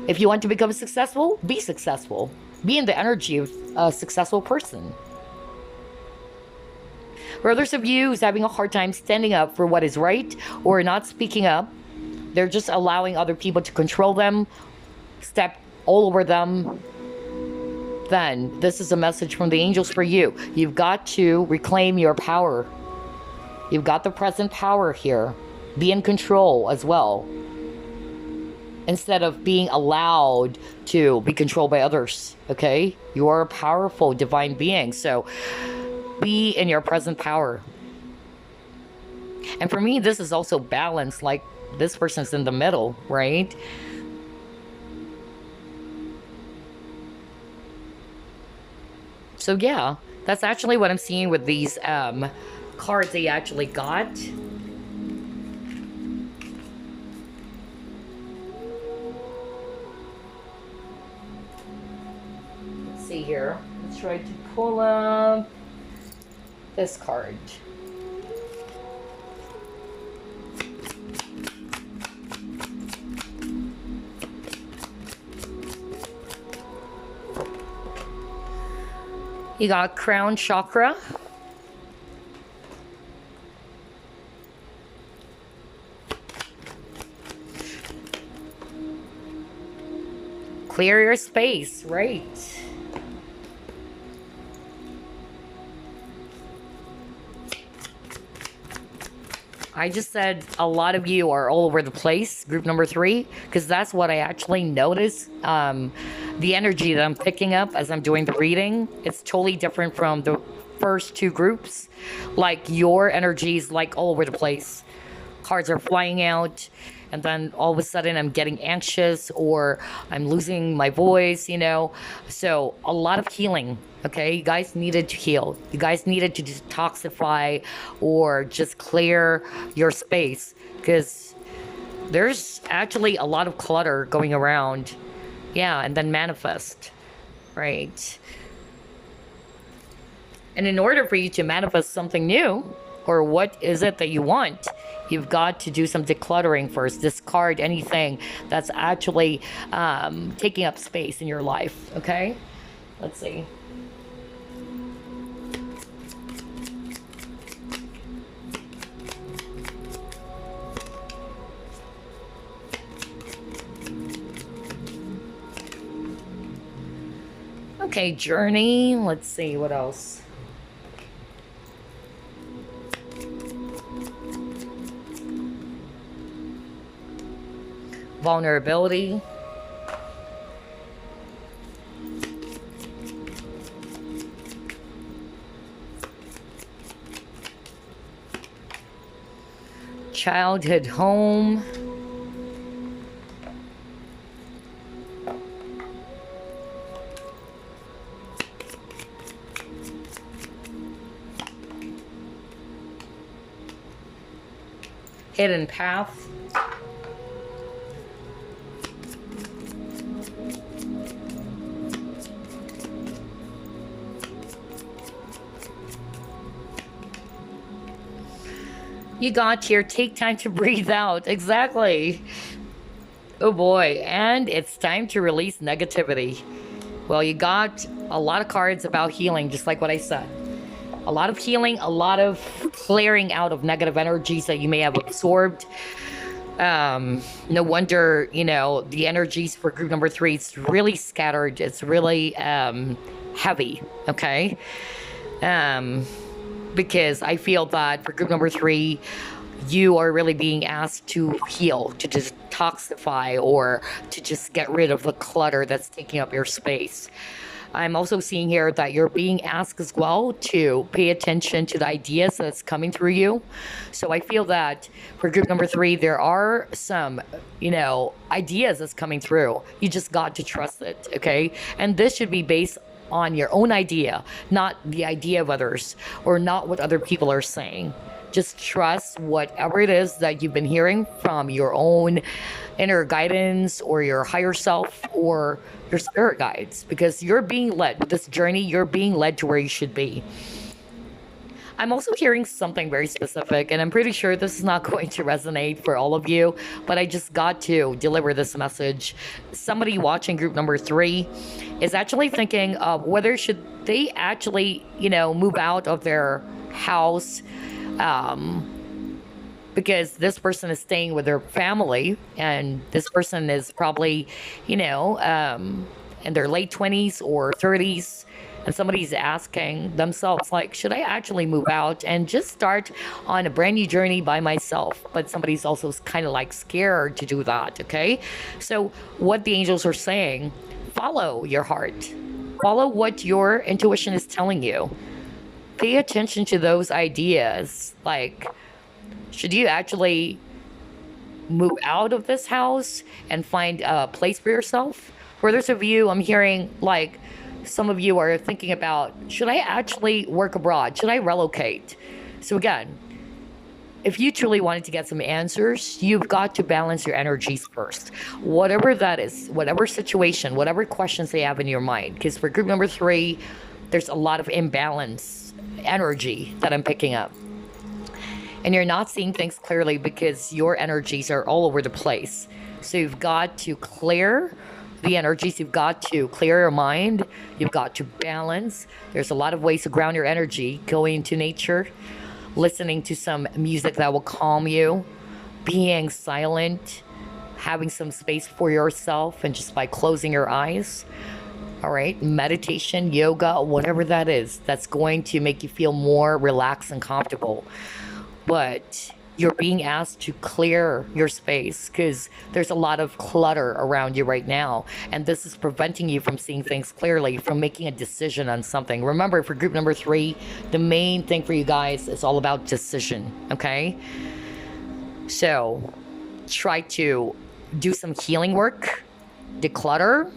If you want to become successful, be successful. Be in the energy of a successful person. For others of you who's having a hard time standing up for what is right or not speaking up, they're just allowing other people to control them, step all over them, then this is a message from the angels for you. You've got to reclaim your power. You've got the present power here. Be in control as well, instead of being allowed to be controlled by others. Okay? You are a powerful divine being, so be in your present power. And for me, this is also balance, like this person's in the middle, right? So yeah, that's actually what I'm seeing with these cards they actually got. Let's see here. Let's try to pull up this card. You got crown chakra. Clear your space, right? I just said a lot of you are all over the place, group number 3, because that's what I actually noticed. The energy that I'm picking up as I'm doing the reading, it's totally different from the first 2 groups. Like your energy is like all over the place. Cards are flying out, and then all of a sudden I'm getting anxious or I'm losing my voice, you know. So a lot of healing. Okay, you guys needed to heal. You guys needed to detoxify or just clear your space, because there's actually a lot of clutter going around. Yeah, and then manifest, right? And in order for you to manifest something new, or what is it that you want, you've got to do some decluttering first. Discard anything that's actually taking up space in your life, okay? Let's see. Okay, journey. Let's see, what else? Vulnerability. Childhood home. Hidden path. You got here. Take time to breathe out. Exactly. Oh boy. And it's time to release negativity. Well, you got a lot of cards about healing, just like what I said. A lot of healing, a lot of clearing out of negative energies that you may have absorbed. No wonder, you know, the energies for group number 3, it's really scattered. It's really heavy, okay? Because I feel that for group number 3, you are really being asked to heal, to detoxify, or to just get rid of the clutter that's taking up your space. I'm also seeing here that you're being asked as well to pay attention to the ideas that's coming through you. So I feel that for group number 3, there are some, you know, ideas that's coming through. You just got to trust it, okay? And this should be based on your own idea, not the idea of others, or not what other people are saying. Just trust whatever it is that you've been hearing from your own inner guidance or your higher self or your spirit guides, because you're being led with this journey. You're being led to where you should be. I'm also hearing something very specific, and I'm pretty sure this is not going to resonate for all of you, but I just got to deliver this message. Somebody watching group number 3 is actually thinking of whether should they actually, move out of their house, because this person is staying with their family, and this person is probably, in their late 20s or 30s, and somebody's asking themselves, like, should I actually move out and just start on a brand new journey by myself? But somebody's also kind of like scared to do that, okay? So what the angels are saying, follow your heart. Follow what your intuition is telling you. Pay attention to those ideas. Like, should you actually move out of this house and find a place for yourself? For those of you, I'm hearing like some of you are thinking about, should I actually work abroad? Should I relocate? So again, if you truly wanted to get some answers, you've got to balance your energies first. Whatever that is, whatever situation, whatever questions they have in your mind. Because for group number 3, there's a lot of imbalance energy that I'm picking up. And you're not seeing things clearly because your energies are all over the place. So you've got to clear the energies. You've got to clear your mind. You've got to balance. There's a lot of ways to ground your energy. Going into nature, listening to some music that will calm you, being silent, having some space for yourself, and just by closing your eyes. All right, meditation, yoga, whatever that is, that's going to make you feel more relaxed and comfortable. But you're being asked to clear your space because there's a lot of clutter around you right now. And this is preventing you from seeing things clearly, from making a decision on something. Remember, for group number 3, the main thing for you guys is all about decision, okay? So try to do some healing work, declutter,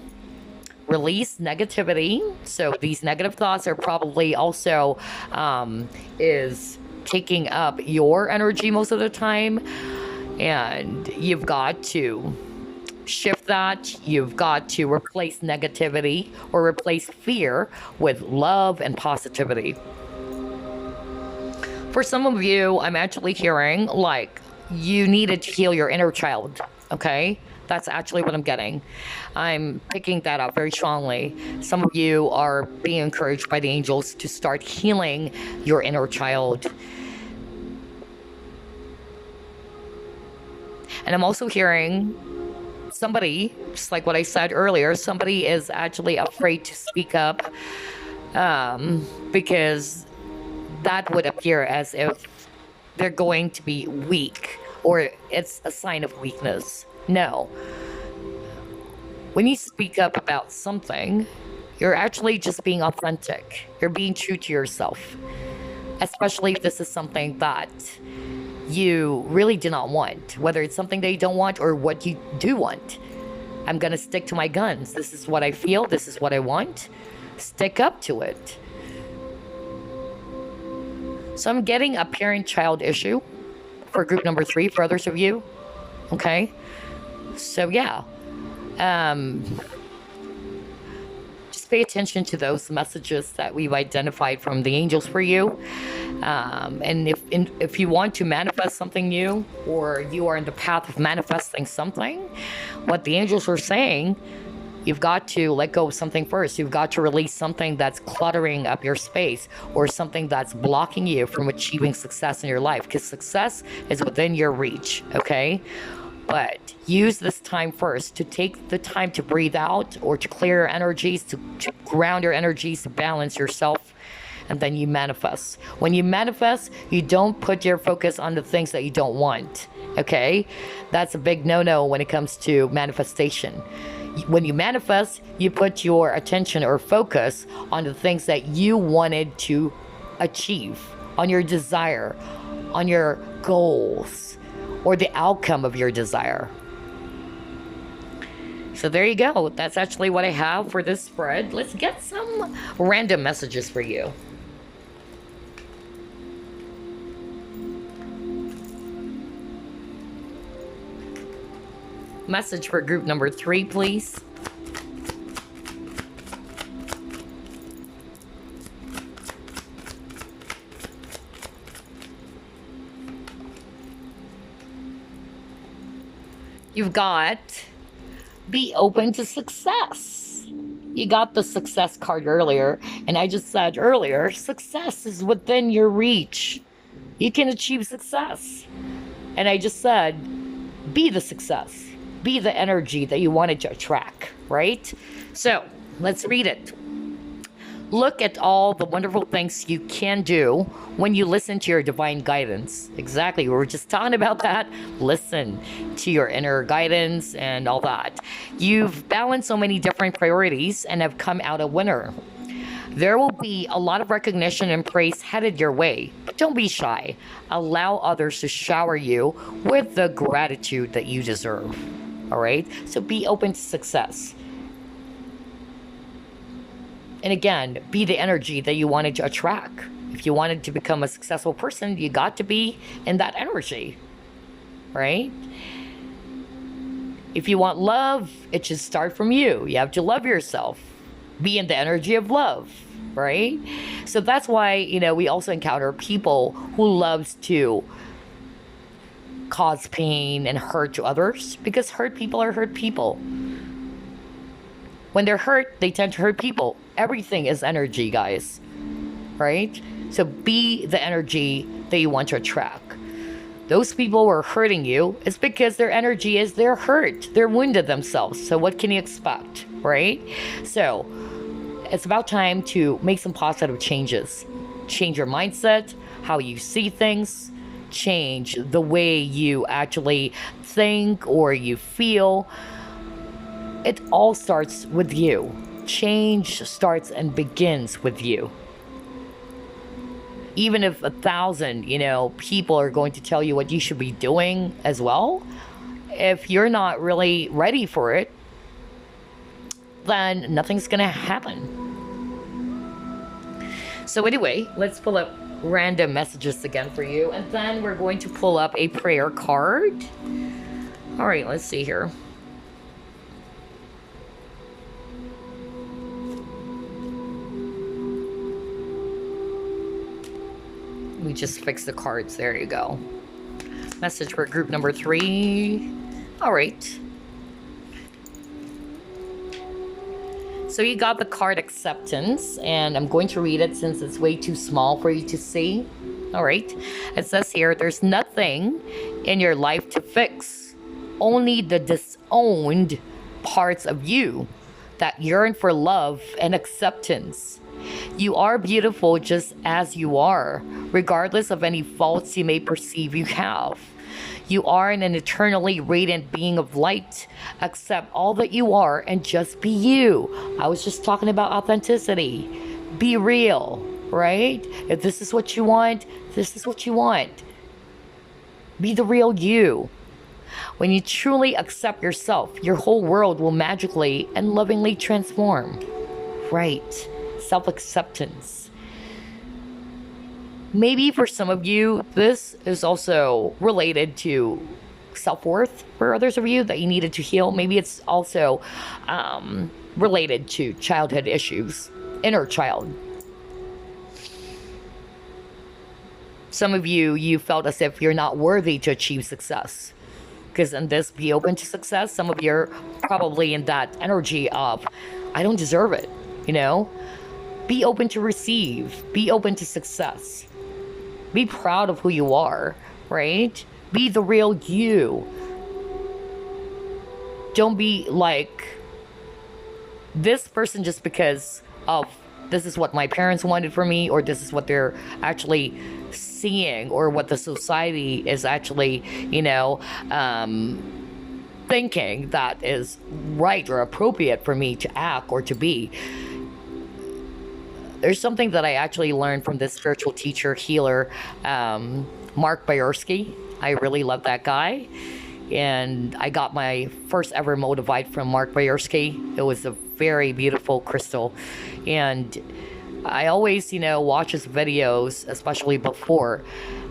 release negativity. So these negative thoughts are probably also is taking up your energy most of the time, and you've got to shift that. You've got to replace negativity or replace fear with love and positivity. For some of you, I'm actually hearing like you needed to heal your inner child, okay? That's actually what I'm getting. I'm picking that up very strongly. Some of you are being encouraged by the angels to start healing your inner child. And I'm also hearing somebody, just like what I said earlier, somebody is actually afraid to speak up because that would appear as if they're going to be weak or it's a sign of weakness. No. When you speak up about something, you're actually just being authentic. You're being true to yourself, especially if this is something that you really do not want, whether it's something that you don't want or what you do want. I'm going to stick to my guns. This is what I feel. This is what I want. Stick up to it. So I'm getting a parent-child issue for group number 3 for others of you. Okay. So yeah. Just pay attention to those messages that we've identified from the angels for you. And if you want to manifest something new, or you are in the path of manifesting something, what the angels are saying, you've got to let go of something first. You've got to release something that's cluttering up your space or something that's blocking you from achieving success in your life, because success is within your reach, okay? But use this time first to take the time to breathe out or to clear your energies, to ground your energies, to balance yourself, and then you manifest. When you manifest, you don't put your focus on the things that you don't want, okay? That's a big no-no when it comes to manifestation. When you manifest, you put your attention or focus on the things that you wanted to achieve, on your desire, on your goals, or the outcome of your desire. So there you go. That's actually what I have for this spread. Let's get some random messages for you. Message for group number 3, please. You've got be open to success. You got the success card earlier, and I just said earlier, success is within your reach. You can achieve success. And I just said, be the success. Be the energy that you wanted to attract, right? So let's read it. Look at all the wonderful things you can do when you listen to your divine guidance. Exactly. We were just talking about that. Listen to your inner guidance and all that. You've balanced so many different priorities and have come out a winner. There will be a lot of recognition and praise headed your way, but don't be shy. Allow others to shower you with the gratitude that you deserve. All right? So be open to success. And again, be the energy that you wanted to attract. If you wanted to become a successful person, you got to be in that energy, right? If you want love, it should start from you. You have to love yourself. Be in the energy of love, right? So that's why, we also encounter people who loves to cause pain and hurt to others, because hurt people are hurt people. When they're hurt, they tend to hurt people. Everything is energy, guys, right? So be the energy that you want to attract. Those people who are hurting you, it's because their energy is they're hurt. They're wounded themselves. So what can you expect, right? So it's about time to make some positive changes. Change your mindset, how you see things, change the way you actually think or you feel. It all starts with you. Change starts and begins with you. Even if 1,000, people are going to tell you what you should be doing as well, if you're not really ready for it, then nothing's gonna happen. So anyway, let's pull up random messages again for you, and then we're going to pull up a prayer card. All right, let's see here. We just fixed the cards. There you go. Message for group number 3. All right. So you got the card acceptance, and I'm going to read it since it's way too small for you to see. All right. It says here, there's nothing in your life to fix. Only the disowned parts of you that yearn for love and acceptance. You are beautiful just as you are, regardless of any faults you may perceive you have. You are an eternally radiant being of light. Accept all that you are and just be you. I was just talking about authenticity. Be real, right? If this is what you want, this is what you want. Be the real you. When you truly accept yourself, your whole world will magically and lovingly transform. Right. Self-acceptance. Maybe for some of you, this is also related to self-worth. For others of you that you needed to heal, maybe it's also related to childhood issues, inner child. Some of you felt as if you're not worthy to achieve success. Because in this be open to success, some of you are probably in that energy of, I don't deserve it, Be open to receive. Be open to success. Be proud of who you are, right? Be the real you. Don't be like this person just because of this is what my parents wanted for me, or this is what they're actually seeing, or what the society is actually, thinking that is right or appropriate for me to act or to be. There's something that I actually learned from this spiritual teacher, healer, Mark Bayersky. I really love that guy. And I got my first ever Motivite from Mark Bayersky. It was a very beautiful crystal. And I always, watch his videos, especially before.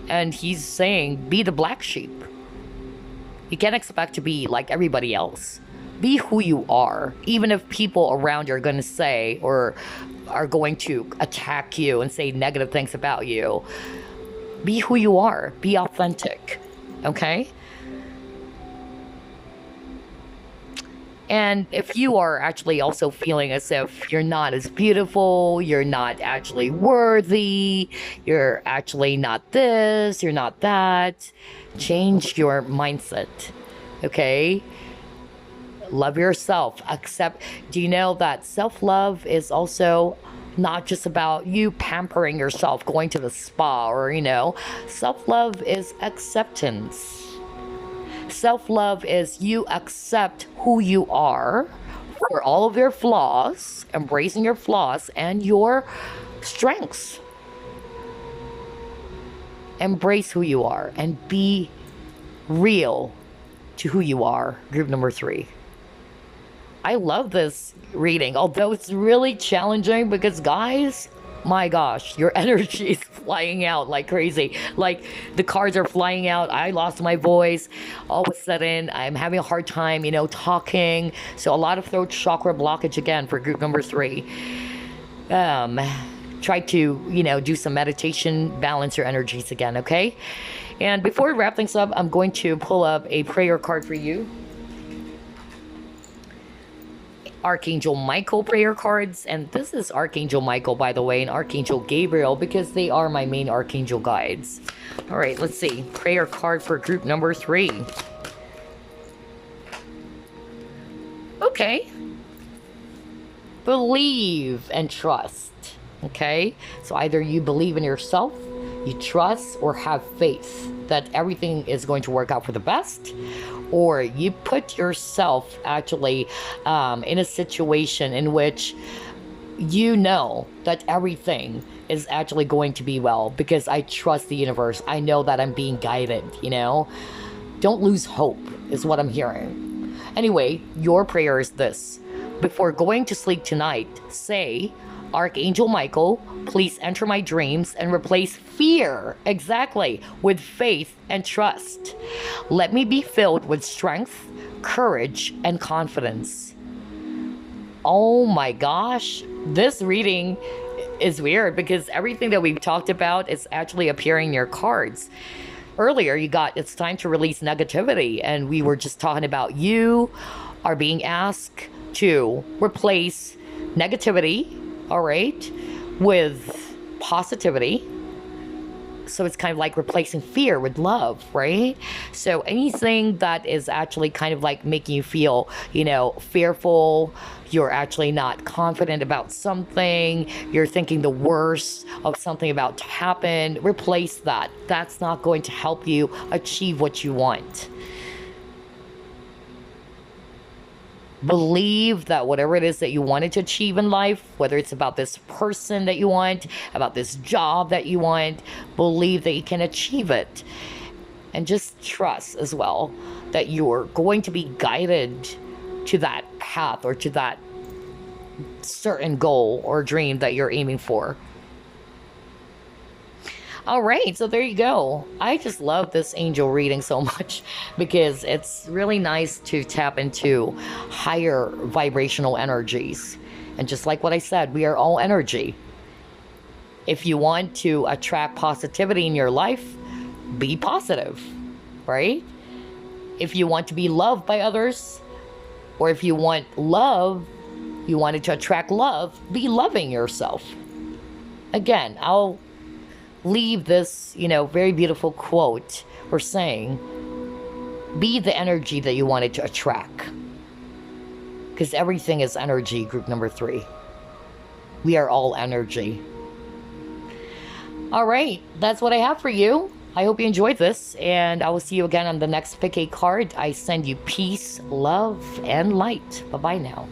And he's saying, be the black sheep. You can't expect to be like everybody else. Be who you are, even if people around you are going to say or are going to attack you and say negative things about you. Be who you are. Be authentic. Okay? And if you are actually also feeling as if you're not as beautiful, you're not actually worthy, you're actually not this, you're not that, change your mindset. Okay? Love yourself. Accept. Do you know that self-love is also not just about you pampering yourself, going to the spa or, self-love is acceptance. Self-love is you accept who you are for all of your flaws, embracing your flaws and your strengths. Embrace who you are and be real to who you are. Group number 3. I love this reading, although it's really challenging because, guys, my gosh, your energy is flying out like crazy. Like, the cards are flying out. I lost my voice. All of a sudden, I'm having a hard time, talking. So a lot of throat chakra blockage again for group number 3. Try to, do some meditation, balance your energies again, okay? And before we wrap things up, I'm going to pull up a prayer card for you. Archangel Michael prayer cards, and this is Archangel Michael, by the way, and Archangel Gabriel, because they are my main archangel guides. All right, let's see. Prayer card for group number 3. Okay. Believe and trust. Okay? So either you believe in yourself, you trust, or have faith that everything is going to work out for the best, or you put yourself actually in a situation in which you know that everything is actually going to be well because I trust the universe. I know that I'm being guided, Don't lose hope is what I'm hearing. Anyway, your prayer is this. Before going to sleep tonight, say, Archangel Michael, please enter my dreams and replace fear, exactly, with faith and trust. Let me be filled with strength, courage, and confidence. Oh my gosh, this reading is weird because everything that we've talked about is actually appearing in your cards. Earlier, you got it's time to release negativity, and we were just talking about you are being asked to replace negativity, all right, with positivity. So it's kind of like replacing fear with love, right? So anything that is actually kind of like making you feel, fearful, you're actually not confident about something, you're thinking the worst of something about to happen, replace that. That's not going to help you achieve what you want. Believe that whatever it is that you wanted to achieve in life, whether it's about this person that you want, about this job that you want, believe that you can achieve it. And just trust as well that you're going to be guided to that path or to that certain goal or dream that you're aiming for. All right, so there you go. I just love this angel reading so much because it's really nice to tap into higher vibrational energies. And just like what I said, we are all energy. If you want to attract positivity in your life, be positive, right? If you want to be loved by others, or if you want love, you wanted to attract love, be loving yourself. Again, I'll leave this, very beautiful quote or saying, be the energy that you wanted to attract. Because everything is energy, group number 3. We are all energy. All right, that's what I have for you. I hope you enjoyed this, and I will see you again on the next pick a card. I send you peace, love, and light. Bye-bye now.